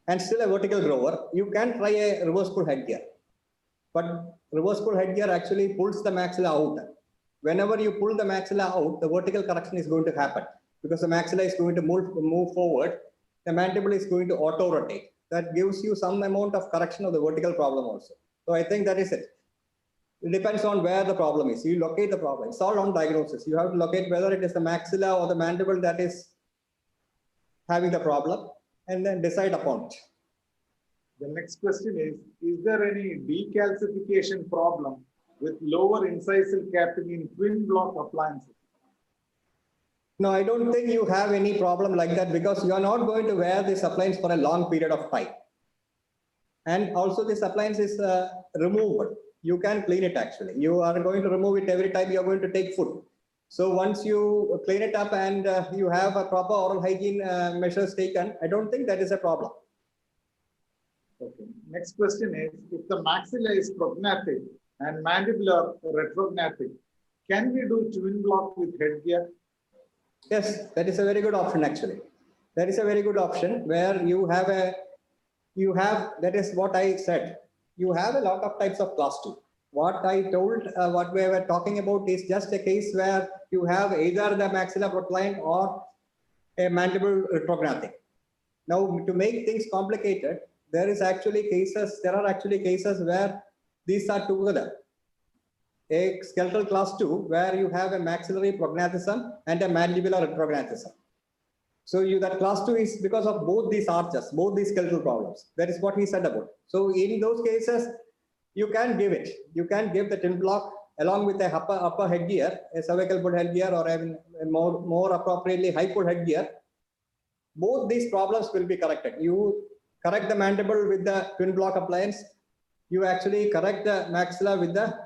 and still a vertical grower, you can try a reverse pull headgear. But reverse pull headgear actually pulls the maxilla out. Whenever you pull the maxilla out, the vertical correction is going to happen because the maxilla is going to move forward. The mandible is going to auto rotate. That gives you some amount of correction of the vertical problem also. So I think that is it. It depends on where the problem is. You locate the problem. It's all on diagnosis. You have to locate whether it is the maxilla or the mandible that is having the problem and then decide upon it. The next question is there any decalcification problem with lower incisal capping in twin block appliances? No, I don't think you have any problem like that because you are not going to wear this appliance for a long period of time. And also this appliance is removable. You can clean it actually. You are going to remove it every time you are going to take food. So once you clean it up and you have a proper oral hygiene measures taken, I don't think that is a problem. Okay. Next question is, if the maxilla is prognathic and mandibular retrognathic, can we do twin block with headgear? Yes, that is a very good option actually. That is a very good option where that is what I said. You have a lot of types of class 2. What I told, what we were talking about is just a case where you have either the maxilla protrusion or a mandible retrographic. Now, to make things complicated, there are actually cases where these are together. A skeletal class 2 where you have a maxillary prognathism and a mandibular retrognathism. So that class 2 is because of both these arches, both these skeletal problems. That is what he said about. So in those cases, you can give it. You can give the twin block along with a upper headgear, a cervical pull headgear, or a more appropriately high pull headgear. Both these problems will be corrected. You correct the mandible with the twin block appliance. You actually correct the maxilla with the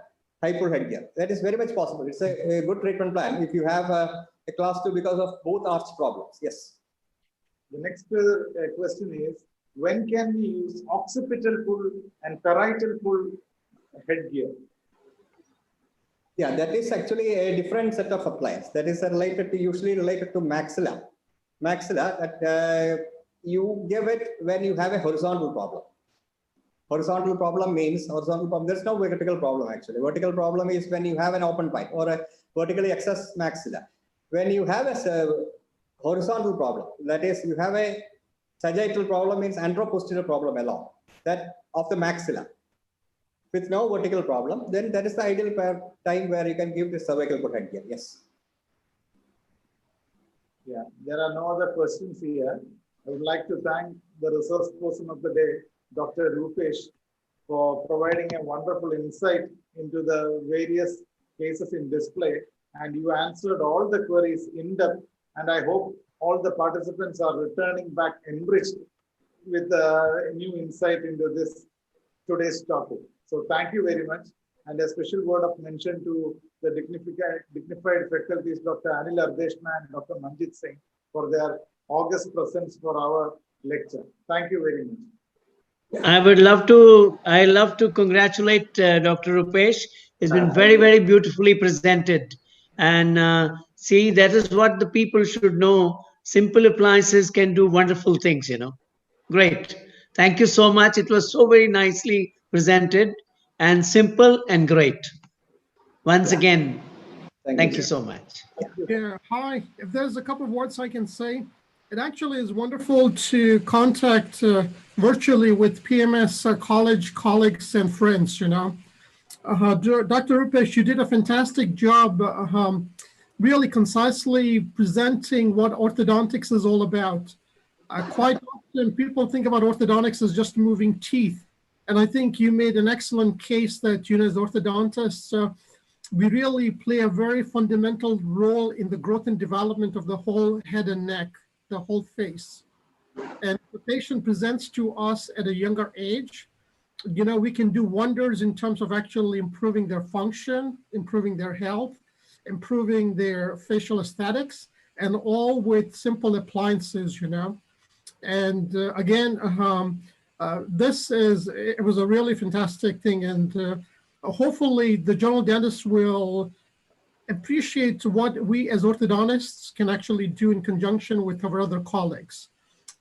high pull headgear. That is very much possible. It's a good treatment plan if you have a class 2 because of both arch problems. Yes. The next question is, when can we use occipital pull and parietal pull headgear? Yeah, that is actually a different set of appliance. That is usually related to maxilla. Maxilla that you give it when you have a horizontal problem. Horizontal problem means there's no vertical problem actually. Vertical problem is when you have an open pipe or a vertically excess maxilla. When you have a horizontal problem, that is you have a sagittal problem means anteroposterior problem along that of the maxilla with no vertical problem, then that is the ideal time where you can give the cervical pull headgear. Yes. Yeah, there are no other questions here. I would like to thank the resource person of the day, Dr. Rupesh, for providing a wonderful insight into the various cases in display. And you answered all the queries in depth. And I hope all the participants are returning back enriched with a new insight into today's topic. So thank you very much. And a special word of mention to the dignified faculties, Dr. Anil Ardeshna and Dr. Manjit Singh, for their august presence for our lecture. Thank you very much. I love to congratulate Dr. Rupesh. It's been very, very beautifully presented. And see, that is what the people should know. Simple appliances can do wonderful things, Great. Thank you so much. It was so very nicely presented and simple and great. Once again, thank you so much. Yeah, hi. If there's a couple of words I can say, It actually is wonderful to contact virtually with PMS college colleagues and friends, you know. Dr. Rupesh, you did a fantastic job really concisely presenting what orthodontics is all about. Quite often people think about orthodontics as just moving teeth. And I think you made an excellent case that, you know, as orthodontists, we really play a very fundamental role in the growth and development of the whole head and neck, the whole face. And the patient presents to us at a younger age, you know, we can do wonders in terms of actually improving their function, improving their health, improving their facial aesthetics, and all with simple appliances, you know. And again, it was a really fantastic thing. And hopefully the general dentist will appreciate what we as orthodontists can actually do in conjunction with our other colleagues.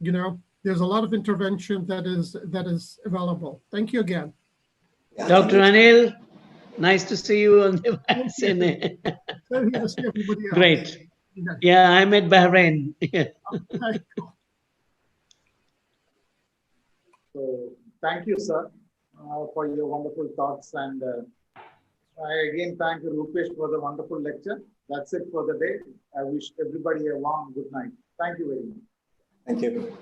You know, there's a lot of intervention that is available. Thank you again. Yeah, Dr. Anil, nice to see you on the vaccine. So here to see everybody else. Great. Yeah, I'm at Bahrain. So thank you, sir, for your wonderful thoughts. And I again thank Rupesh for the wonderful lecture. That's it for the day. I wish everybody a warm good night. Thank you very much. Thank you.